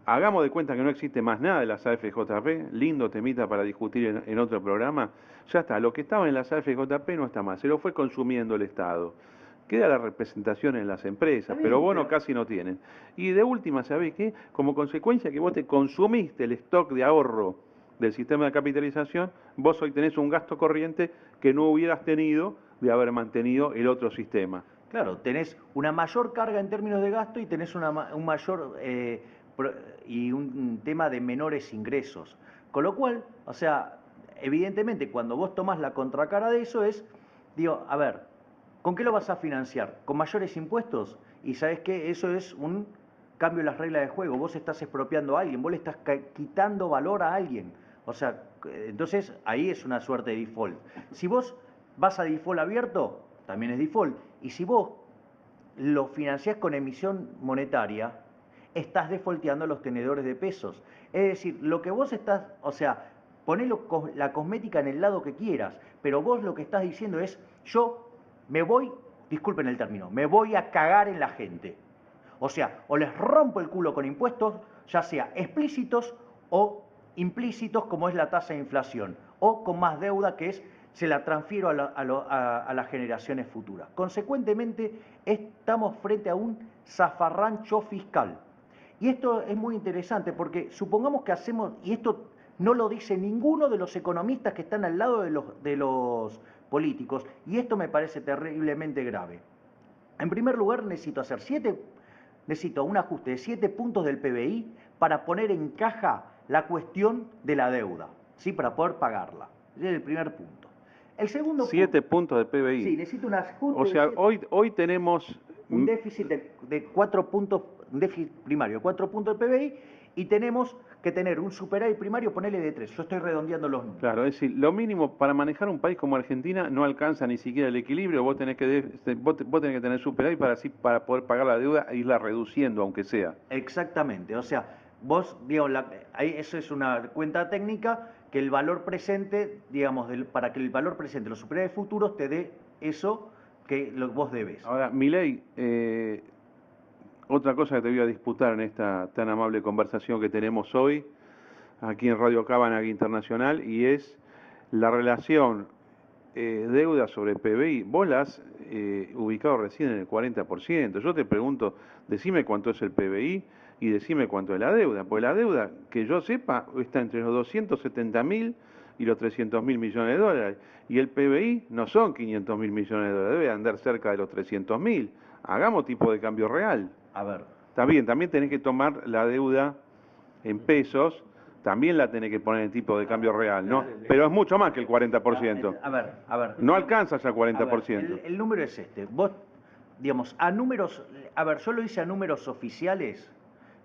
hagamos de cuenta que no existe más nada de las AFJP, lindo temita para discutir en otro programa. Ya está, lo que estaba en las AFJP no está más, se lo fue consumiendo el Estado. Queda la representación en las empresas, Bien, pero bonos pero... casi no tienen. Y de última, ¿sabés qué? Como consecuencia que vos te consumiste el stock de ahorro del sistema de capitalización, vos hoy tenés un gasto corriente que no hubieras tenido de haber mantenido el otro sistema. Claro, tenés una mayor carga en términos de gasto y tenés un mayor y un tema de menores ingresos. Con lo cual, o sea, evidentemente cuando vos tomás la contracara de eso es, digo, a ver, ¿con qué lo vas a financiar? ¿Con mayores impuestos? Y sabes que eso es un cambio en las reglas de juego. Vos estás expropiando a alguien, vos le estás quitando valor a alguien. O sea, entonces ahí es una suerte de default. Si vos vas a default abierto, también es default. Y si vos lo financiás con emisión monetaria, estás defaulteando a los tenedores de pesos. Es decir, lo que vos estás, o sea, ponelo la cosmética en el lado que quieras, pero vos lo que estás diciendo es, yo me voy, disculpen el término, me voy a cagar en la gente. O sea, o les rompo el culo con impuestos, ya sea explícitos o implícitos, como es la tasa de inflación, o con más deuda, que es se la transfiero a las generaciones futuras. Consecuentemente, estamos frente a un zafarrancho fiscal. Y esto es muy interesante porque supongamos que hacemos, y esto no lo dice ninguno de los economistas que están al lado de los políticos, y esto me parece terriblemente grave. En primer lugar, necesito un ajuste de 7 puntos del PBI para poner en caja la cuestión de la deuda, ¿sí? Para poder pagarla. Ese es el primer punto. El segundo 7 puntos del PBI. Sí, necesito un ajuste. O sea, hoy tenemos un déficit de 4 puntos, un déficit primario de 4 puntos del PBI, y tenemos que tener un superávit primario, ponele de 3. Yo estoy redondeando los números. Claro, es decir, lo mínimo para manejar un país como Argentina no alcanza ni siquiera el equilibrio, vos tenés que tener superávit para poder pagar la deuda e irla reduciendo, aunque sea. Exactamente, o sea, vos, digamos, eso es una cuenta técnica que el valor presente, digamos, para que el valor presente de los superávit futuros te dé eso que vos debes. Ahora, Milei, otra cosa que te voy a disputar en esta tan amable conversación que tenemos hoy, aquí en Radio Cábana Internacional, y es la relación deuda sobre PBI. Vos la has ubicado recién en el 40%. Yo te pregunto, decime cuánto es el PBI y decime cuánto es la deuda. Porque la deuda, que yo sepa, está entre los 270.000 y los 300.000 millones de dólares. Y el PBI no son 500.000 millones de dólares, debe andar cerca de los 300.000. Hagamos tipo de cambio real. A ver. Está bien, también tenés que tomar la deuda en pesos, también la tenés que poner en tipo de cambio real, ¿no? Pero es mucho más que el 40%. A ver. No alcanzas al 40%. El número es este. Vos, digamos, a números, a ver, yo lo hice a números oficiales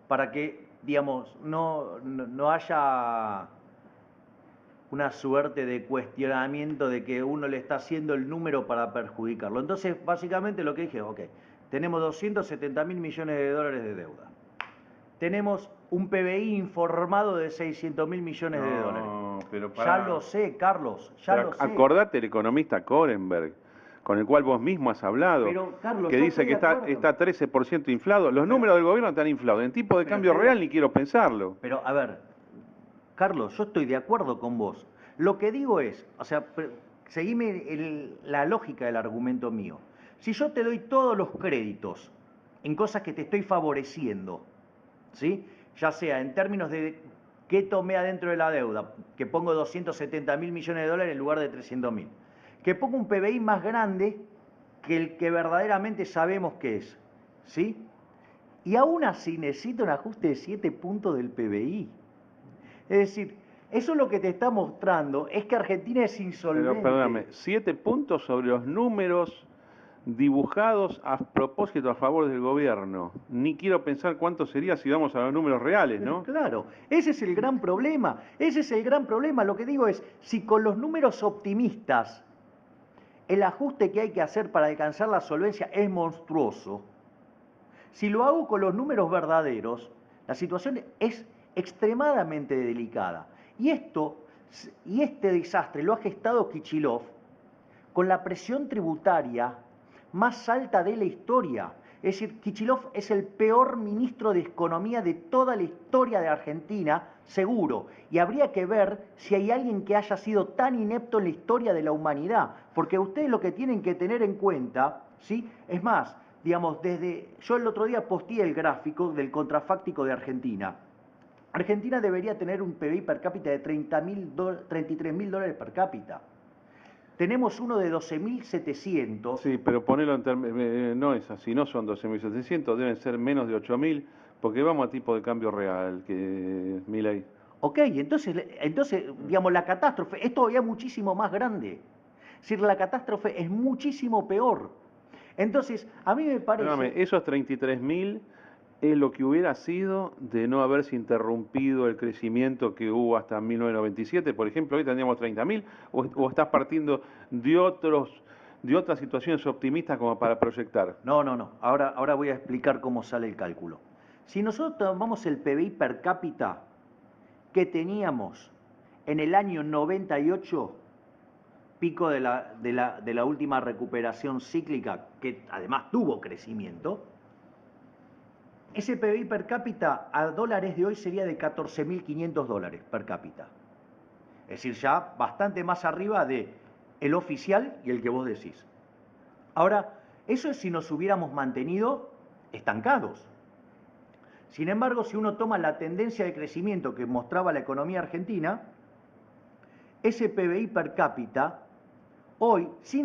para que, digamos, no haya una suerte de cuestionamiento de que uno le está haciendo el número para perjudicarlo. Entonces, básicamente lo que dije, ok, tenemos 270.000 millones de dólares de deuda. Tenemos un PBI informado de 600.000 millones de dólares. Pero ya lo sé, Carlos, ya lo sé. Acordate el economista Korenberg, con el cual vos mismo has hablado, Pero, Carlos, que yo dice estoy que de está, acuerdo. está 13% inflado. Los números del gobierno están inflados. En tipo de Pero cambio estoy- real ni quiero pensarlo. Pero, a ver, Carlos, yo estoy de acuerdo con vos. Lo que digo es, o sea, seguime la lógica del argumento mío. Si yo te doy todos los créditos en cosas que te estoy favoreciendo, ¿sí? Ya sea en términos de qué tomé adentro de la deuda, que pongo 270.000 millones de dólares en lugar de 300.000, que pongo un PBI más grande que el que verdaderamente sabemos que es, ¿sí? Y aún así necesita un ajuste de 7 puntos del PBI. Es decir, eso lo que te está mostrando es que Argentina es insolvente. Pero perdóname, 7 puntos sobre los números dibujados a propósito a favor del gobierno. Ni quiero pensar cuánto sería si vamos a los números reales, ¿no? Claro, ese es el gran problema. Ese es el gran problema. Lo que digo es, si con los números optimistas el ajuste que hay que hacer para alcanzar la solvencia es monstruoso, si lo hago con los números verdaderos, la situación es extremadamente delicada. Y este desastre lo ha gestado Kicillof con la presión tributaria más alta de la historia. Es decir, Kicillof es el peor ministro de Economía de toda la historia de Argentina, seguro. Y habría que ver si hay alguien que haya sido tan inepto en la historia de la humanidad. Porque ustedes lo que tienen que tener en cuenta, ¿sí? Es más, digamos, yo el otro día posteé el gráfico del contrafáctico de Argentina. Argentina debería tener un PBI per cápita de 33.000 dólares per cápita. Tenemos uno de 12.700. Sí, pero ponelo en términos, no es así, no son 12.700, deben ser menos de 8.000, porque vamos a tipo de cambio real, que Milei. Ok, entonces, digamos, la catástrofe es todavía muchísimo más grande. Es decir, la catástrofe es muchísimo peor. Entonces, a mí me parece... Perdóname, esos 33.000 es lo que hubiera sido de no haberse interrumpido el crecimiento que hubo hasta 1997, por ejemplo, hoy tendríamos 30.000, o estás partiendo de otras situaciones optimistas como para proyectar. No. Ahora voy a explicar cómo sale el cálculo. Si nosotros tomamos el PBI per cápita que teníamos en el año 98, pico de la última recuperación cíclica, que además tuvo crecimiento, ese PBI per cápita a dólares de hoy sería de 14.500 dólares per cápita. Es decir, ya bastante más arriba de el oficial y el que vos decís. Ahora, eso es si nos hubiéramos mantenido estancados. Sin embargo, si uno toma la tendencia de crecimiento que mostraba la economía argentina, ese PBI per cápita, hoy, si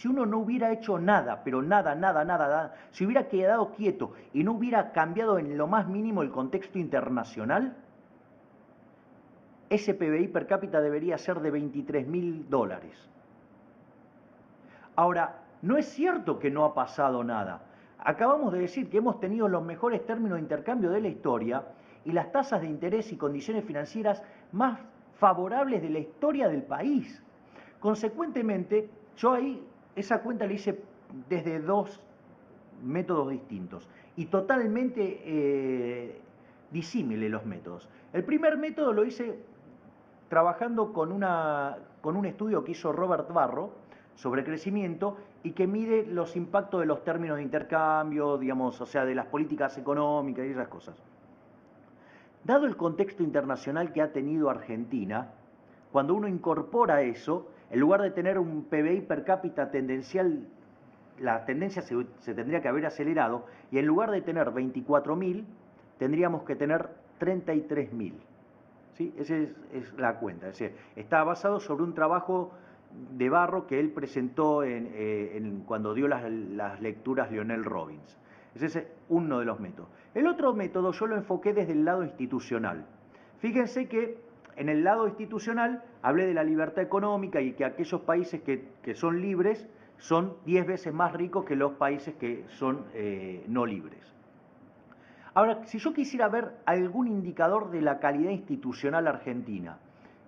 uno no hubiera hecho nada, pero nada, si hubiera quedado quieto y no hubiera cambiado en lo más mínimo el contexto internacional, ese PBI per cápita debería ser de 23.000 dólares. Ahora, no es cierto que no ha pasado nada. Acabamos de decir que hemos tenido los mejores términos de intercambio de la historia y las tasas de interés y condiciones financieras más favorables de la historia del país. Consecuentemente, yo ahí esa cuenta la hice desde dos métodos distintos y totalmente disímiles los métodos. El primer método lo hice trabajando con un estudio que hizo Robert Barro sobre crecimiento y que mide los impactos de los términos de intercambio, digamos, o sea, de las políticas económicas y esas cosas. Dado el contexto internacional que ha tenido Argentina, cuando uno incorpora eso, en lugar de tener un PBI per cápita tendencial, la tendencia se tendría que haber acelerado, y en lugar de tener 24.000, tendríamos que tener 33.000. ¿Sí? Esa es la cuenta. Es decir, está basado sobre un trabajo de Barro que él presentó cuando dio las lecturas Lionel Robbins. Ese es uno de los métodos. El otro método yo lo enfoqué desde el lado institucional. Fíjense que en el lado institucional hablé de la libertad económica y que aquellos países que son libres son 10 veces más ricos que los países que son no libres. Ahora, si yo quisiera ver algún indicador de la calidad institucional argentina,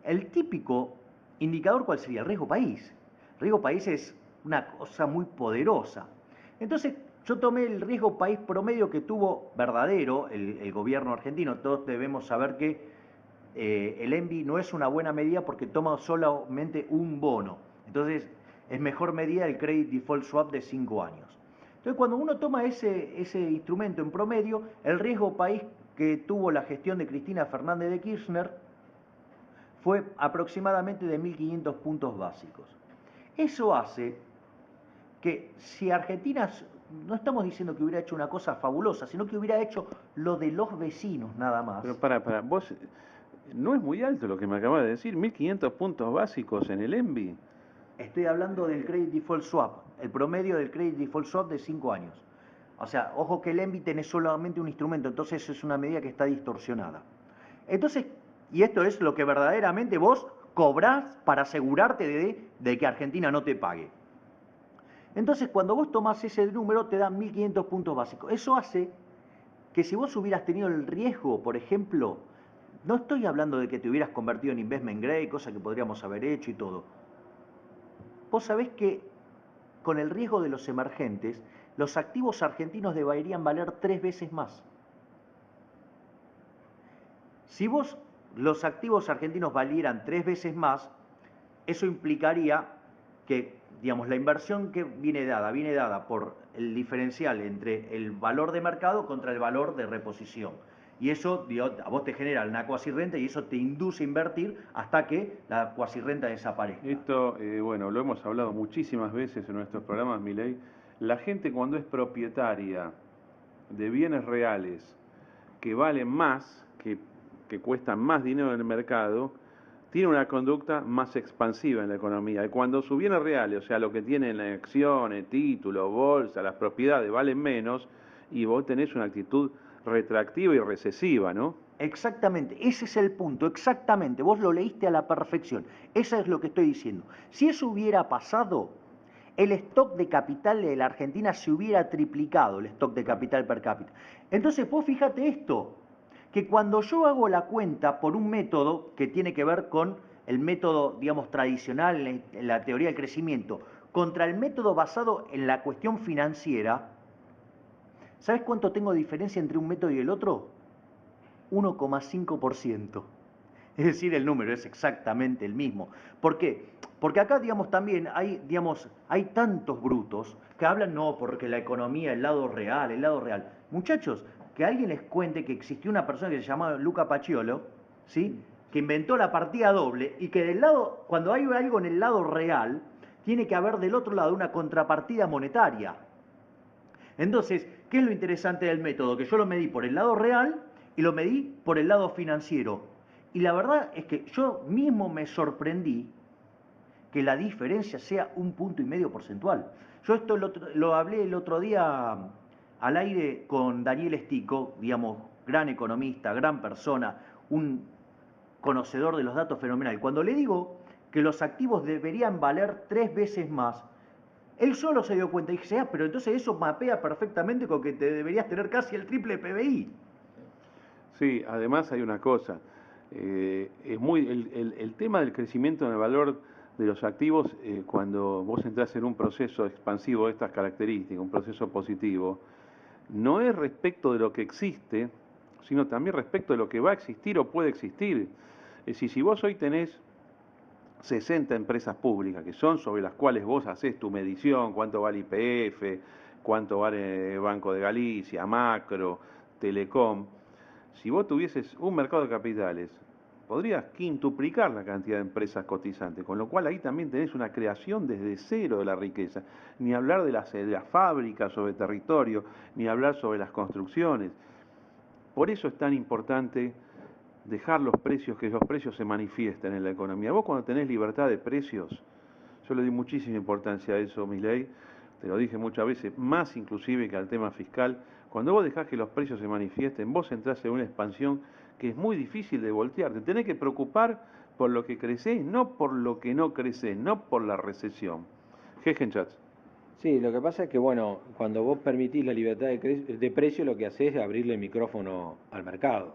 el típico indicador, ¿cuál sería? El riesgo país. El riesgo país es una cosa muy poderosa. Entonces, yo tomé el riesgo país promedio que tuvo verdadero el gobierno argentino. Todos debemos saber que el ENBI no es una buena medida porque toma solamente un bono. Entonces, es mejor medida el Credit Default Swap de 5 años. Entonces, cuando uno toma ese instrumento en promedio, el riesgo país que tuvo la gestión de Cristina Fernández de Kirchner fue aproximadamente de 1.500 puntos básicos. Eso hace que si Argentina, no estamos diciendo que hubiera hecho una cosa fabulosa, sino que hubiera hecho lo de los vecinos nada más. Pero vos, no es muy alto lo que me acabas de decir, 1.500 puntos básicos en el ENBI. Estoy hablando del Credit Default Swap, el promedio del Credit Default Swap de 5 años. O sea, ojo que el ENBI tenés solamente un instrumento, entonces es una medida que está distorsionada. Entonces, y esto es lo que verdaderamente vos cobrás para asegurarte de que Argentina no te pague. Entonces, cuando vos tomás ese número, te dan 1.500 puntos básicos. Eso hace que si vos hubieras tenido el riesgo, por ejemplo, no estoy hablando de que te hubieras convertido en investment grade, cosa que podríamos haber hecho y todo. Vos sabés que con el riesgo de los emergentes, los activos argentinos deberían valer 3 veces más. Si los activos argentinos valieran 3 veces más, eso implicaría que, digamos, la inversión que viene dada por el diferencial entre el valor de mercado contra el valor de reposición. Y eso, a vos te genera una cuasirrenta y eso te induce a invertir hasta que la cuasirrenta desaparezca. Esto, bueno, lo hemos hablado muchísimas veces en nuestros programas, Milei. La gente cuando es propietaria de bienes reales que valen más, que cuestan más dinero en el mercado, tiene una conducta más expansiva en la economía. Y cuando sus bienes reales, o sea, lo que tienen acciones, títulos, bolsa, las propiedades, valen menos, y vos tenés una actitud retractiva y recesiva, ¿no? Exactamente, ese es el punto, exactamente, vos lo leíste a la perfección, eso es lo que estoy diciendo. Si eso hubiera pasado, el stock de capital de la Argentina se hubiera triplicado, el stock de capital per cápita. Entonces vos fíjate esto, que cuando yo hago la cuenta por un método que tiene que ver con el método, digamos, tradicional en la teoría del crecimiento, contra el método basado en la cuestión financiera, ¿sabes cuánto tengo de diferencia entre un método y el otro? 1,5%. Es decir, el número es exactamente el mismo. ¿Por qué? Porque acá, digamos, también hay tantos brutos que hablan, no, porque la economía, el lado real. Muchachos, que alguien les cuente que existió una persona que se llamaba Luca Paciolo, ¿sí? Que inventó la partida doble y que del lado, cuando hay algo en el lado real, tiene que haber del otro lado una contrapartida monetaria. Entonces, ¿qué es lo interesante del método? Que yo lo medí por el lado real y lo medí por el lado financiero. Y la verdad es que yo mismo me sorprendí que la diferencia sea 1,5 puntos porcentual. Yo esto lo hablé el otro día al aire con Daniel Estico, digamos, gran economista, gran persona, un conocedor de los datos fenomenal. Cuando le digo que los activos deberían valer 3 veces más, él solo se dio cuenta y dije, pero entonces eso mapea perfectamente con que te deberías tener casi el triple de PBI. Sí, además hay una cosa, el tema del crecimiento en el valor de los activos, cuando vos entras en un proceso expansivo de estas características, un proceso positivo, no es respecto de lo que existe, sino también respecto de lo que va a existir o puede existir. Es decir, si vos hoy tenés 60 empresas públicas, que son sobre las cuales vos haces tu medición, cuánto vale YPF, cuánto vale Banco de Galicia, Macro, Telecom. Si vos tuvieses un mercado de capitales, podrías quintuplicar la cantidad de empresas cotizantes, con lo cual ahí también tenés una creación desde cero de la riqueza. Ni hablar de las fábricas sobre territorio, ni hablar sobre las construcciones. Por eso es tan importante dejar que los precios se manifiesten en la economía. Vos cuando tenés libertad de precios, yo le doy muchísima importancia a eso, Milei, te lo dije muchas veces, más inclusive que al tema fiscal. Cuando vos dejás que los precios se manifiesten, vos entrás en una expansión que es muy difícil de voltear. Te tenés que preocupar por lo que crecés, no por lo que no crecés, no por la recesión. Schatz. Sí, lo que pasa es que, bueno, cuando vos permitís la libertad de precio, lo que hacés es abrirle el micrófono al mercado.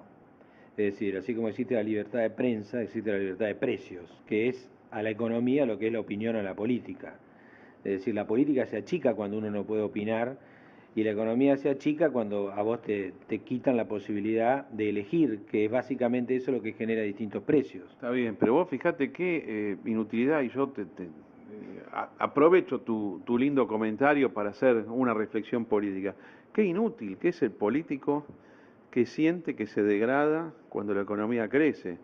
Es decir, así como existe la libertad de prensa, existe la libertad de precios, que es a la economía lo que es la opinión a la política. Es decir, la política se achica cuando uno no puede opinar y la economía se achica cuando a vos te quitan la posibilidad de elegir, que es básicamente eso lo que genera distintos precios. Está bien, pero vos fijate qué inutilidad, y yo aprovecho tu lindo comentario para hacer una reflexión política. Qué inútil que es el político que siente que se degrada cuando la economía crece.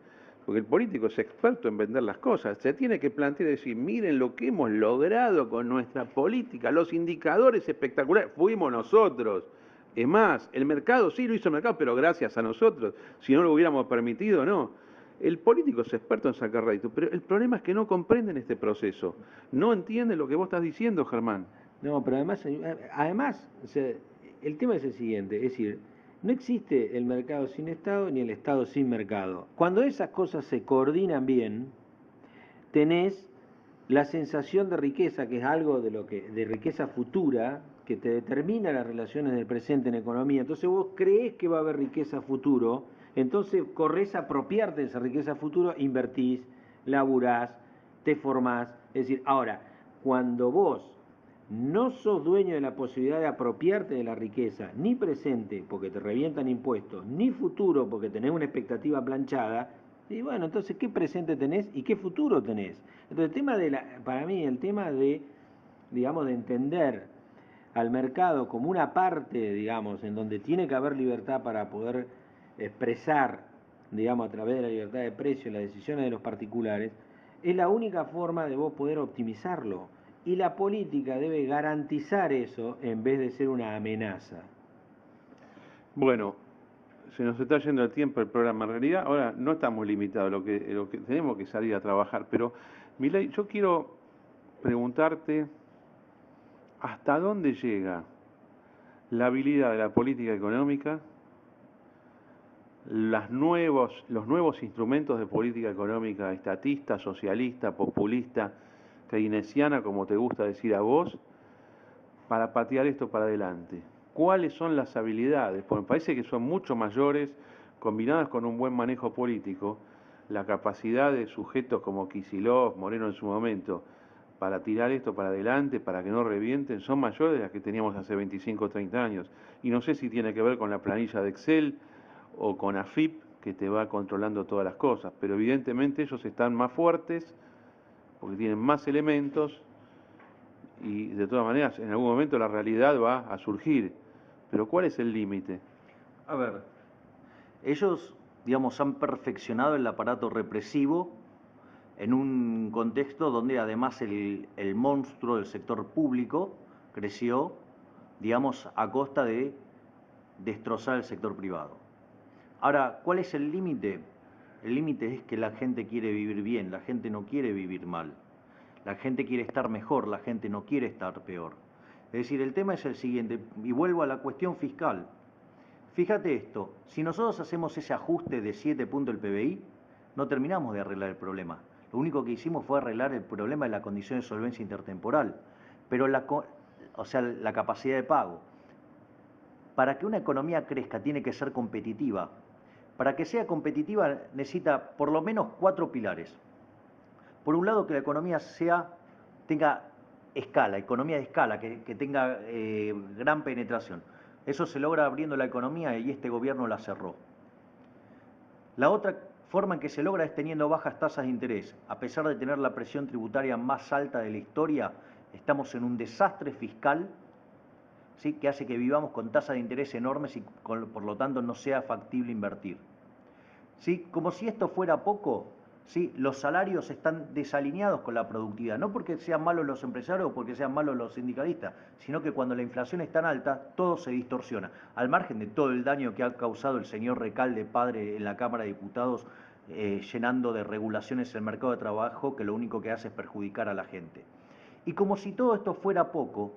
Porque el político es experto en vender las cosas. Se tiene que plantear y decir, miren lo que hemos logrado con nuestra política, los indicadores espectaculares, fuimos nosotros. Es más, el mercado sí lo hizo el mercado, pero gracias a nosotros. Si no lo hubiéramos permitido, no. El político es experto en sacar rédito, pero el problema es que no comprenden este proceso. No entienden lo que vos estás diciendo, Germán. No, pero además, o sea, el tema es el siguiente, es decir, no existe el mercado sin Estado ni el Estado sin mercado. Cuando esas cosas se coordinan bien, tenés la sensación de riqueza, que es algo de riqueza futura, que te determina las relaciones del presente en economía. Entonces vos creés que va a haber riqueza futuro, entonces corres a apropiarte de esa riqueza futuro, invertís, laburás, te formás. Es decir, ahora, cuando vos no sos dueño de la posibilidad de apropiarte de la riqueza, ni presente porque te revientan impuestos, ni futuro porque tenés una expectativa planchada, y bueno, entonces, ¿qué presente tenés y qué futuro tenés? Entonces, el tema para mí, el tema de, digamos, de entender al mercado como una parte, digamos, en donde tiene que haber libertad para poder expresar, digamos, a través de la libertad de precio las decisiones de los particulares, es la única forma de vos poder optimizarlo. Y la política debe garantizar eso en vez de ser una amenaza. Bueno, se nos está yendo el tiempo el programa. En realidad, ahora no estamos limitados, lo que tenemos que salir a trabajar. Pero, Milei, yo quiero preguntarte hasta dónde llega la habilidad de la política económica, los nuevos instrumentos de política económica estatista, socialista, populista, keynesiana, como te gusta decir a vos, para patear esto para adelante. ¿Cuáles son las habilidades? Porque me parece que son mucho mayores, combinadas con un buen manejo político, la capacidad de sujetos como Kicillof, Moreno en su momento, para tirar esto para adelante, para que no revienten, son mayores de las que teníamos hace 25 o 30 años. Y no sé si tiene que ver con la planilla de Excel o con AFIP, que te va controlando todas las cosas, pero evidentemente ellos están más fuertes, porque tienen más elementos, y de todas maneras en algún momento la realidad va a surgir. Pero ¿cuál es el límite? A ver, ellos, digamos, han perfeccionado el aparato represivo en un contexto donde además el monstruo del sector público creció, digamos, a costa de destrozar el sector privado. Ahora, ¿cuál es el límite? El límite es que la gente quiere vivir bien, la gente no quiere vivir mal. La gente quiere estar mejor, la gente no quiere estar peor. Es decir, el tema es el siguiente, y vuelvo a la cuestión fiscal. Fíjate esto, si nosotros hacemos ese ajuste de 7 puntos del PBI, no terminamos de arreglar el problema. Lo único que hicimos fue arreglar el problema de la condición de solvencia intertemporal, pero o sea, la capacidad de pago. Para que una economía crezca tiene que ser competitiva. Para que sea competitiva necesita por lo menos 4 pilares. Por un lado, que la economía tenga escala, economía de escala, que tenga gran penetración. Eso se logra abriendo la economía y este gobierno la cerró. La otra forma en que se logra es teniendo bajas tasas de interés. A pesar de tener la presión tributaria más alta de la historia, estamos en un desastre fiscal, ¿sí?, que hace que vivamos con tasas de interés enormes y por lo tanto no sea factible invertir. ¿Sí? Como si esto fuera poco, ¿sí?, los salarios están desalineados con la productividad, no porque sean malos los empresarios o porque sean malos los sindicalistas, sino que cuando la inflación es tan alta, todo se distorsiona, al margen de todo el daño que ha causado el señor Recalde padre en la Cámara de Diputados, llenando de regulaciones el mercado de trabajo, que lo único que hace es perjudicar a la gente. Y como si todo esto fuera poco,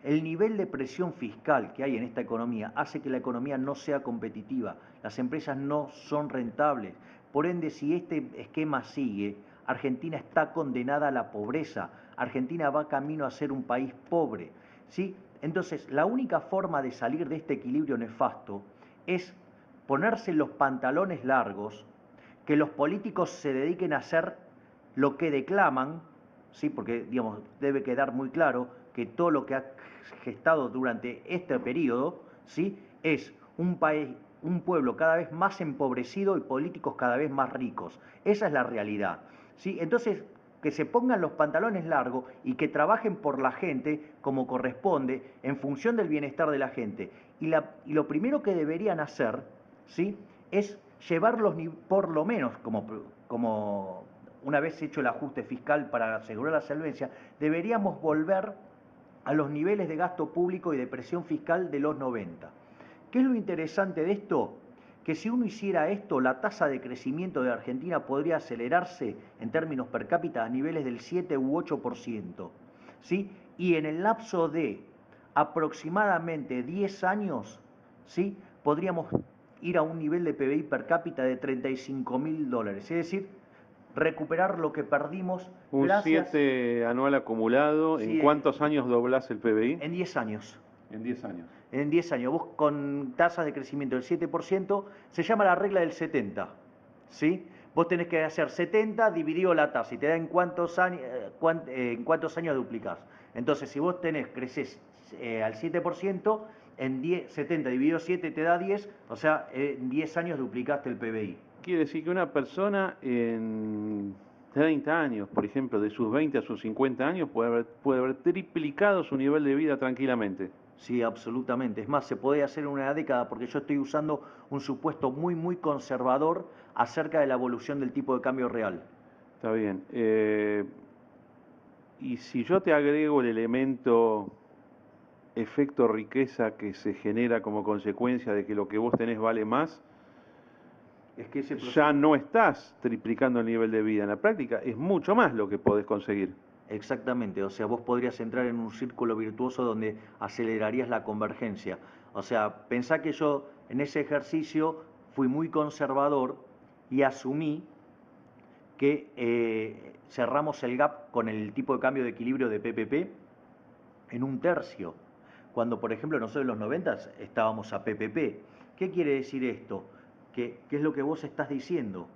el nivel de presión fiscal que hay en esta economía hace que la economía no sea competitiva, las empresas no son rentables. Por ende, si este esquema sigue, Argentina está condenada a la pobreza. Argentina va camino a ser un país pobre, ¿sí? Entonces, la única forma de salir de este equilibrio nefasto es ponerse los pantalones largos, que los políticos se dediquen a hacer lo que declaman, ¿sí?, porque, digamos, debe quedar muy claro que todo lo que ha gestado durante este periodo, ¿sí?, es un pueblo cada vez más empobrecido y políticos cada vez más ricos. Esa es la realidad, ¿sí? Entonces, que se pongan los pantalones largos y que trabajen por la gente como corresponde, en función del bienestar de la gente. Y lo primero que deberían hacer, ¿sí?, es llevarlos, por lo menos, como una vez hecho el ajuste fiscal para asegurar la solvencia, deberíamos volver a los niveles de gasto público y de presión fiscal de los 90. ¿Qué es lo interesante de esto? Que si uno hiciera esto, la tasa de crecimiento de Argentina podría acelerarse en términos per cápita a niveles del 7 u 8%, ¿sí? Y en el lapso de aproximadamente 10 años, ¿sí?, podríamos ir a un nivel de PBI per cápita de $35.000, es decir, recuperar lo que perdimos Un gracias... 7 anual acumulado, Sí, ¿en cuántos años doblás el PBI? En 10 años. En 10 años. En 10 años, vos con tasas de crecimiento del 7%, se llama la regla del 70, ¿sí? Vos tenés que hacer 70 dividido la tasa y te da en cuántos años duplicás. Entonces, si vos creces al 7%, 70 dividido 7 te da 10, o sea, en 10 años duplicaste el PBI. Quiere decir que una persona en 30 años, por ejemplo, de sus 20 a sus 50 años, puede haber triplicado su nivel de vida tranquilamente. Sí, absolutamente. Es más, se puede hacer en una década, porque yo estoy usando un supuesto muy, muy conservador acerca de la evolución del tipo de cambio real. Está bien. Y si yo te agrego el elemento efecto riqueza que se genera como consecuencia de que lo que vos tenés vale más, Es que ese proceso... ya no estás triplicando el nivel de vida. En la práctica es mucho más lo que podés conseguir. Exactamente, o sea, vos podrías entrar en un círculo virtuoso donde acelerarías la convergencia. O sea, pensá que yo en ese ejercicio fui muy conservador y asumí que cerramos el gap con el tipo de cambio de equilibrio de PPP en 1/3, cuando por ejemplo nosotros en los 90 estábamos a PPP. ¿Qué quiere decir esto? ¿Qué es lo que vos estás diciendo?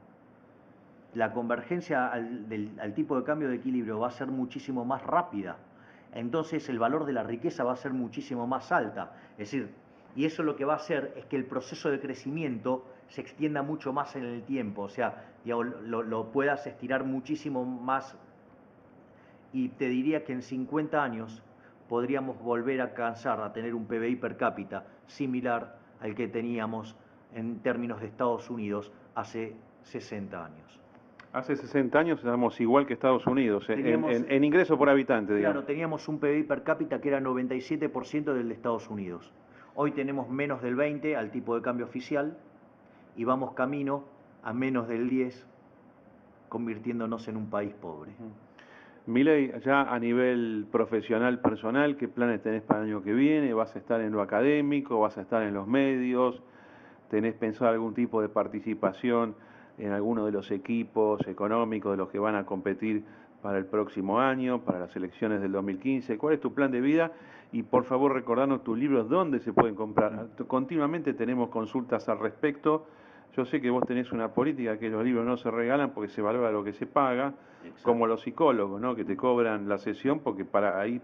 La convergencia al tipo de cambio de equilibrio va a ser muchísimo más rápida. Entonces el valor de la riqueza va a ser muchísimo más alta. Es decir, y eso lo que va a hacer es que el proceso de crecimiento se extienda mucho más en el tiempo. O sea, digamos, lo puedas estirar muchísimo más. Y te diría que en 50 años podríamos volver a alcanzar a tener un PBI per cápita similar al que teníamos en términos de Estados Unidos hace 60 años. Hace 60 años éramos igual que Estados Unidos, Teníamos, en ingreso por habitante, digamos. Claro, teníamos un PBI per cápita que era 97% del de Estados Unidos. Hoy tenemos menos del 20 al tipo de cambio oficial y vamos camino a menos del 10, convirtiéndonos en un país pobre. Milei, ya a nivel profesional, personal, ¿qué planes tenés para el año que viene? ¿Vas a estar en lo académico? ¿Vas a estar en los medios? ¿Tenés pensado algún tipo de participación en alguno de los equipos económicos de los que van a competir para el próximo año, para las elecciones del 2015? ¿Cuál es tu plan de vida? Y por favor recordarnos tus libros, ¿dónde se pueden comprar? Continuamente tenemos consultas al respecto. Yo sé que vos tenés una política que los libros no se regalan porque se valora lo que se paga. Exacto. Como los psicólogos, ¿no?, que te cobran la sesión porque para ahí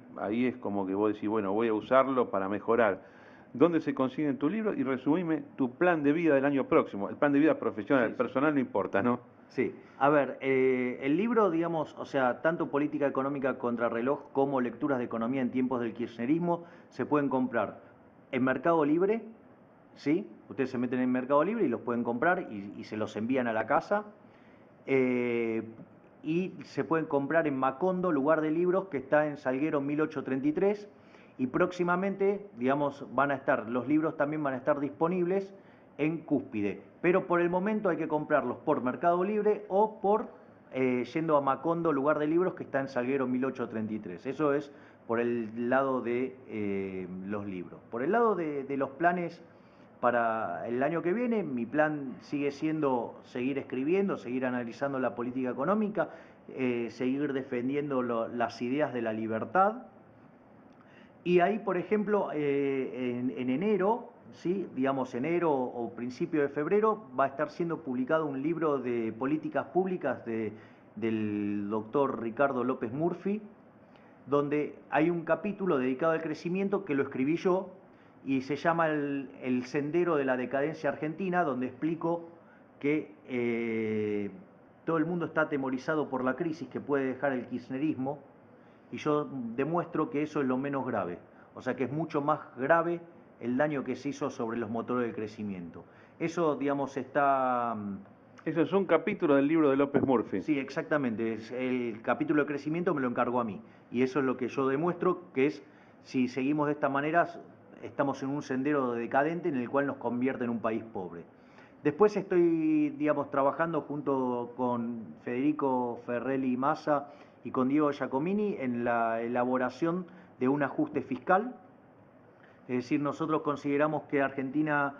es como que vos decís, bueno, voy a usarlo para mejorar. ¿Dónde se consiguen tu libro? Y resumime tu plan de vida del año próximo. El plan de vida profesional, sí, personal no importa, ¿no? Sí, a ver, el libro, digamos, o sea, tanto Política Económica Contrarreloj como Lecturas de Economía en tiempos del kirchnerismo se pueden comprar en Mercado Libre, ¿sí? Ustedes se meten en Mercado Libre y los pueden comprar y se los envían a la casa. Y se pueden comprar en Macondo, lugar de libros, que está en Salguero 1833. Y próximamente, digamos, los libros también van a estar disponibles en Cúspide. Pero por el momento hay que comprarlos por Mercado Libre o yendo a Macondo, lugar de libros, que está en Salguero 1833. Eso es por el lado de los libros. Por el lado de los planes para el año que viene, mi plan sigue siendo seguir escribiendo, seguir analizando la política económica, seguir defendiendo las ideas de la libertad. Y ahí, por ejemplo, en enero, ¿sí?, digamos enero o principio de febrero, va a estar siendo publicado un libro de políticas públicas del doctor Ricardo López Murphy, donde hay un capítulo dedicado al crecimiento que lo escribí yo y se llama El sendero de la decadencia argentina, donde explico que todo el mundo está atemorizado por la crisis que puede dejar el kirchnerismo, y yo demuestro que eso es lo menos grave. O sea que es mucho más grave el daño que se hizo sobre los motores del crecimiento. Eso, digamos, está... Eso es un capítulo del libro de López Murphy. Sí, exactamente. El capítulo de crecimiento me lo encargó a mí. Y eso es lo que yo demuestro, que es, si seguimos de esta manera, estamos en un sendero decadente en el cual nos convierte en un país pobre. Después estoy, digamos, trabajando junto con Federico Ferrelli Massa y con Diego Giacomini en la elaboración de un ajuste fiscal. Es decir, nosotros consideramos que Argentina,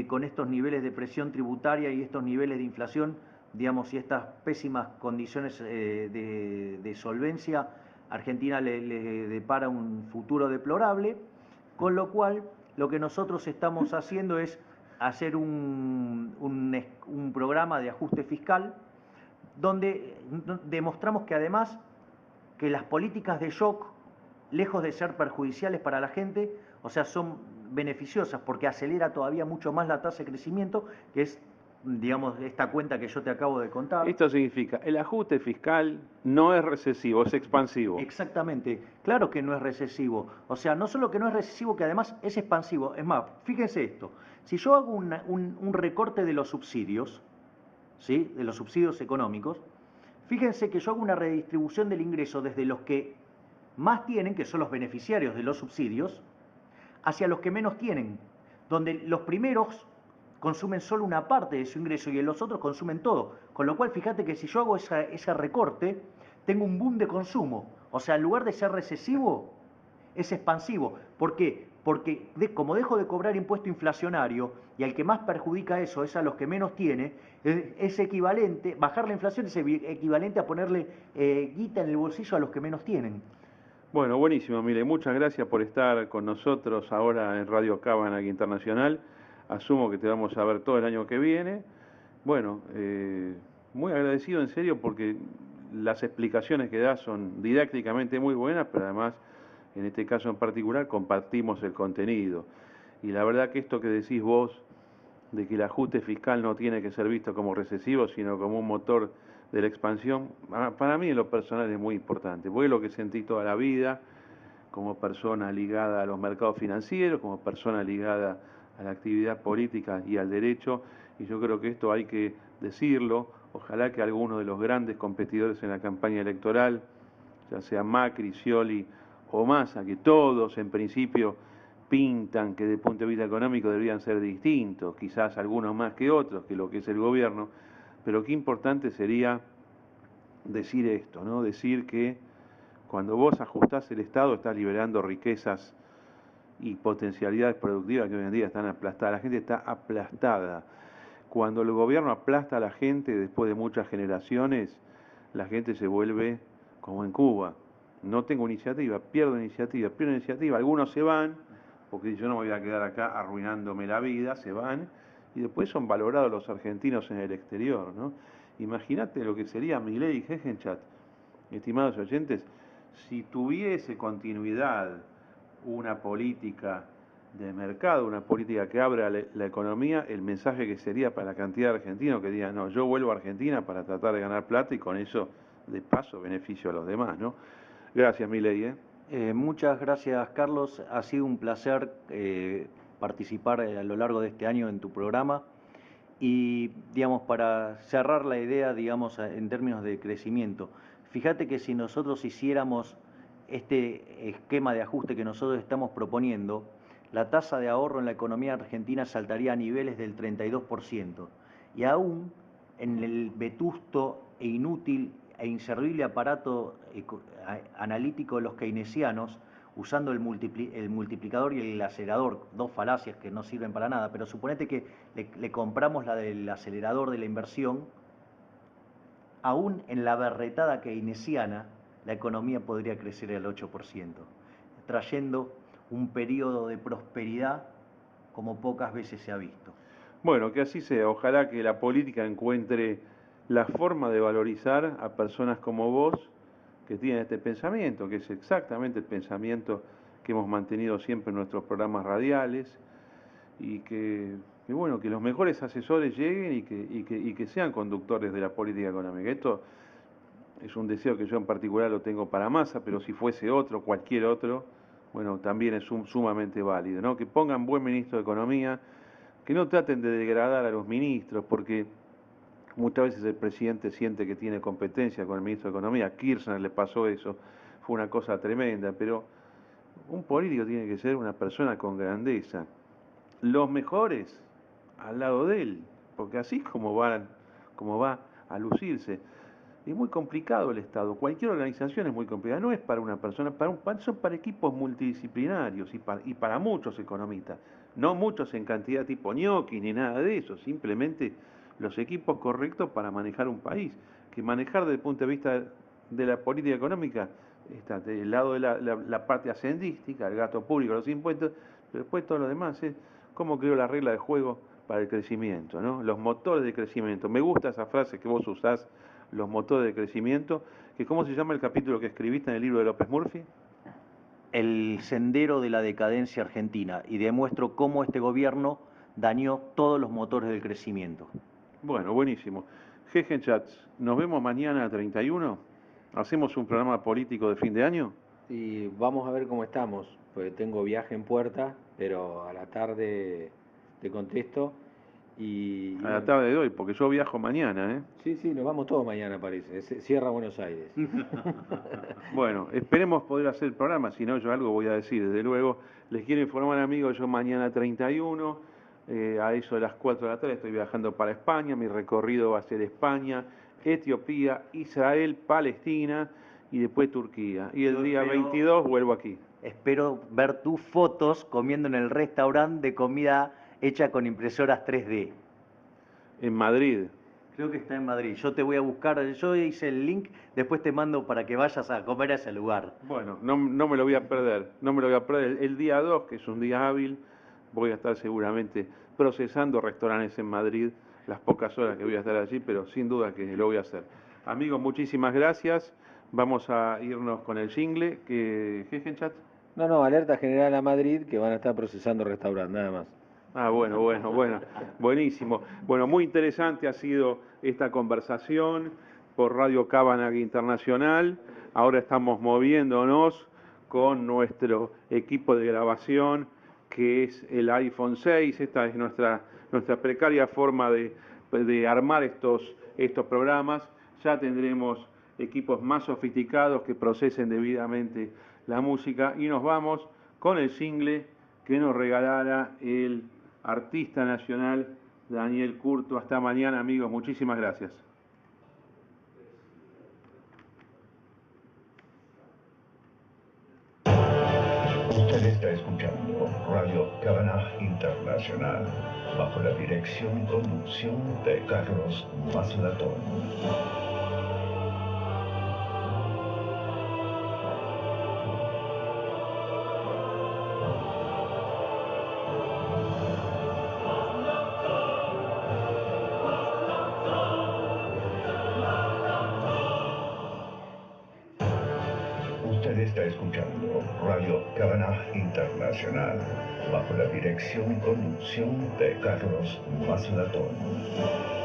con estos niveles de presión tributaria y estos niveles de inflación, digamos, y estas pésimas condiciones de solvencia, Argentina le depara un futuro deplorable, con lo cual lo que nosotros estamos haciendo es hacer un programa de ajuste fiscal donde demostramos que además que las políticas de shock, lejos de ser perjudiciales para la gente, o sea, son beneficiosas porque acelera todavía mucho más la tasa de crecimiento, que es, digamos, esta cuenta que yo te acabo de contar. Esto significa, el ajuste fiscal no es recesivo, es expansivo. Exactamente, claro que no es recesivo. O sea, no solo que no es recesivo, que además es expansivo. Es más, fíjense esto, si yo hago un recorte de los subsidios, ¿sí?, de los subsidios económicos, fíjense que yo hago una redistribución del ingreso desde los que más tienen, que son los beneficiarios de los subsidios, hacia los que menos tienen, donde los primeros consumen solo una parte de su ingreso y los otros consumen todo. Con lo cual, fíjate que si yo hago ese recorte, tengo un boom de consumo. O sea, en lugar de ser recesivo, es expansivo. ¿Por qué? Porque como dejo de cobrar impuesto inflacionario y al que más perjudica eso es a los que menos tiene, es equivalente, bajar la inflación es equivalente a ponerle guita en el bolsillo a los que menos tienen. Bueno, buenísimo, Mile. Muchas gracias por estar con nosotros ahora en Radio Cábana Internacional. Asumo que te vamos a ver todo el año que viene. Bueno, muy agradecido en serio porque las explicaciones que das son didácticamente muy buenas, pero además, en este caso en particular, compartimos el contenido. Y la verdad que esto que decís vos, de que el ajuste fiscal no tiene que ser visto como recesivo, sino como un motor de la expansión, para mí en lo personal es muy importante, porque es lo que sentí toda la vida, como persona ligada a los mercados financieros, como persona ligada a la actividad política y al derecho, y yo creo que esto hay que decirlo. Ojalá que algunos de los grandes competidores en la campaña electoral, ya sea Macri, Scioli o Massa, que todos en principio pintan que desde el punto de vista económico deberían ser distintos, quizás algunos más que otros, que lo que es el gobierno, pero qué importante sería decir esto, ¿no? Decir que cuando vos ajustás el Estado estás liberando riquezas y potencialidades productivas que hoy en día están aplastadas. La gente está aplastada. Cuando el gobierno aplasta a la gente después de muchas generaciones, la gente se vuelve como en Cuba. No tengo iniciativa, pierdo iniciativa. Algunos se van, porque yo no me voy a quedar acá arruinándome la vida, se van, y después son valorados los argentinos en el exterior, ¿no? Imagínate lo que sería Milei y Hegenchat, estimados oyentes, si tuviese continuidad una política de mercado, una política que abra la economía, el mensaje que sería para la cantidad de argentinos que digan, no, yo vuelvo a Argentina para tratar de ganar plata y con eso, de paso, beneficio a los demás, ¿no? Gracias, Milei. Muchas gracias, Carlos. Ha sido un placer participar a lo largo de este año en tu programa. Y, digamos, para cerrar la idea, digamos, en términos de crecimiento, fíjate que si nosotros hiciéramos este esquema de ajuste que nosotros estamos proponiendo, la tasa de ahorro en la economía argentina saltaría a niveles del 32%. Y aún en el vetusto e inútil e inservible aparato analítico de los keynesianos, usando el multiplicador y el acelerador, dos falacias que no sirven para nada, pero suponete que le compramos la del acelerador de la inversión, aún en la berretada keynesiana, la economía podría crecer al 8%, trayendo un periodo de prosperidad como pocas veces se ha visto. Bueno, que así sea. Ojalá que la política encuentre la forma de valorizar a personas como vos, que tienen este pensamiento, que es exactamente el pensamiento que hemos mantenido siempre en nuestros programas radiales y que que bueno, que los mejores asesores lleguen y que sean conductores de la política económica. Esto es un deseo que yo en particular lo tengo para Massa, pero si fuese otro, cualquier otro, bueno, también es sumamente válido, ¿no? Que pongan buen ministro de Economía, que no traten de degradar a los ministros, porque muchas veces el presidente siente que tiene competencia con el ministro de Economía. A Kirchner le pasó eso, fue una cosa tremenda, pero un político tiene que ser una persona con grandeza. Los mejores al lado de él, porque así es como va a lucirse. Es muy complicado el Estado, cualquier organización es muy complicada, no es para una persona, son para equipos multidisciplinarios y para muchos economistas, no muchos en cantidad tipo ñoqui ni nada de eso, simplemente los equipos correctos para manejar un país, que manejar desde el punto de vista de la política económica está del lado de la parte ascendística, el gasto público, los impuestos, pero después todo lo demás es cómo creo la regla de juego para el crecimiento, ¿no? Los motores de crecimiento. Me gusta esa frase que vos usás, los motores de crecimiento, que ¿cómo se llama el capítulo que escribiste en el libro de López Murphy? El sendero de la decadencia argentina, y demuestro cómo este gobierno dañó todos los motores del crecimiento. Bueno, buenísimo. Jeje Chats, nos vemos mañana 31. ¿Hacemos un programa político de fin de año? Y vamos a ver cómo estamos, porque tengo viaje en puerta, pero a la tarde te contesto. A la tarde de hoy, porque yo viajo mañana, ¿eh? Sí, nos vamos todos mañana, parece. Cierra Buenos Aires. Bueno, esperemos poder hacer el programa, si no yo algo voy a decir, desde luego. Les quiero informar, amigos, yo mañana 31, a eso de las 4 de la tarde estoy viajando para España, mi recorrido va a ser España, Etiopía, Israel, Palestina y después Turquía. Y el día 22 vuelvo aquí. Espero ver tus fotos comiendo en el restaurante de comida hecha con impresoras 3D. En Madrid. Creo que está en Madrid. Yo te voy a buscar, yo hice el link, después te mando para que vayas a comer a ese lugar. Bueno, no me lo voy a perder, no me lo voy a perder. El día 2, que es un día hábil, voy a estar seguramente procesando restaurantes en Madrid, las pocas horas que voy a estar allí, pero sin duda que lo voy a hacer. Amigos, muchísimas gracias. Vamos a irnos con el jingle, que jeje chat. No, alerta general a Madrid, que van a estar procesando restaurante, nada más. Ah, bueno, buenísimo. Bueno, muy interesante ha sido esta conversación por Radio Cabanag Internacional. Ahora estamos moviéndonos con nuestro equipo de grabación, que es el iPhone 6. Esta es nuestra precaria forma de armar estos programas. Ya tendremos equipos más sofisticados que procesen debidamente la música y nos vamos con el single que nos regalara el artista nacional Daniel Curto. Hasta mañana, amigos. Muchísimas gracias. Usted está escuchando Radio Cabanag Internacional, bajo la dirección y conducción de Carlos Maslatón. Usted está escuchando Radio Cabanag Internacional, bajo la dirección y conducción de Carlos Maslatón.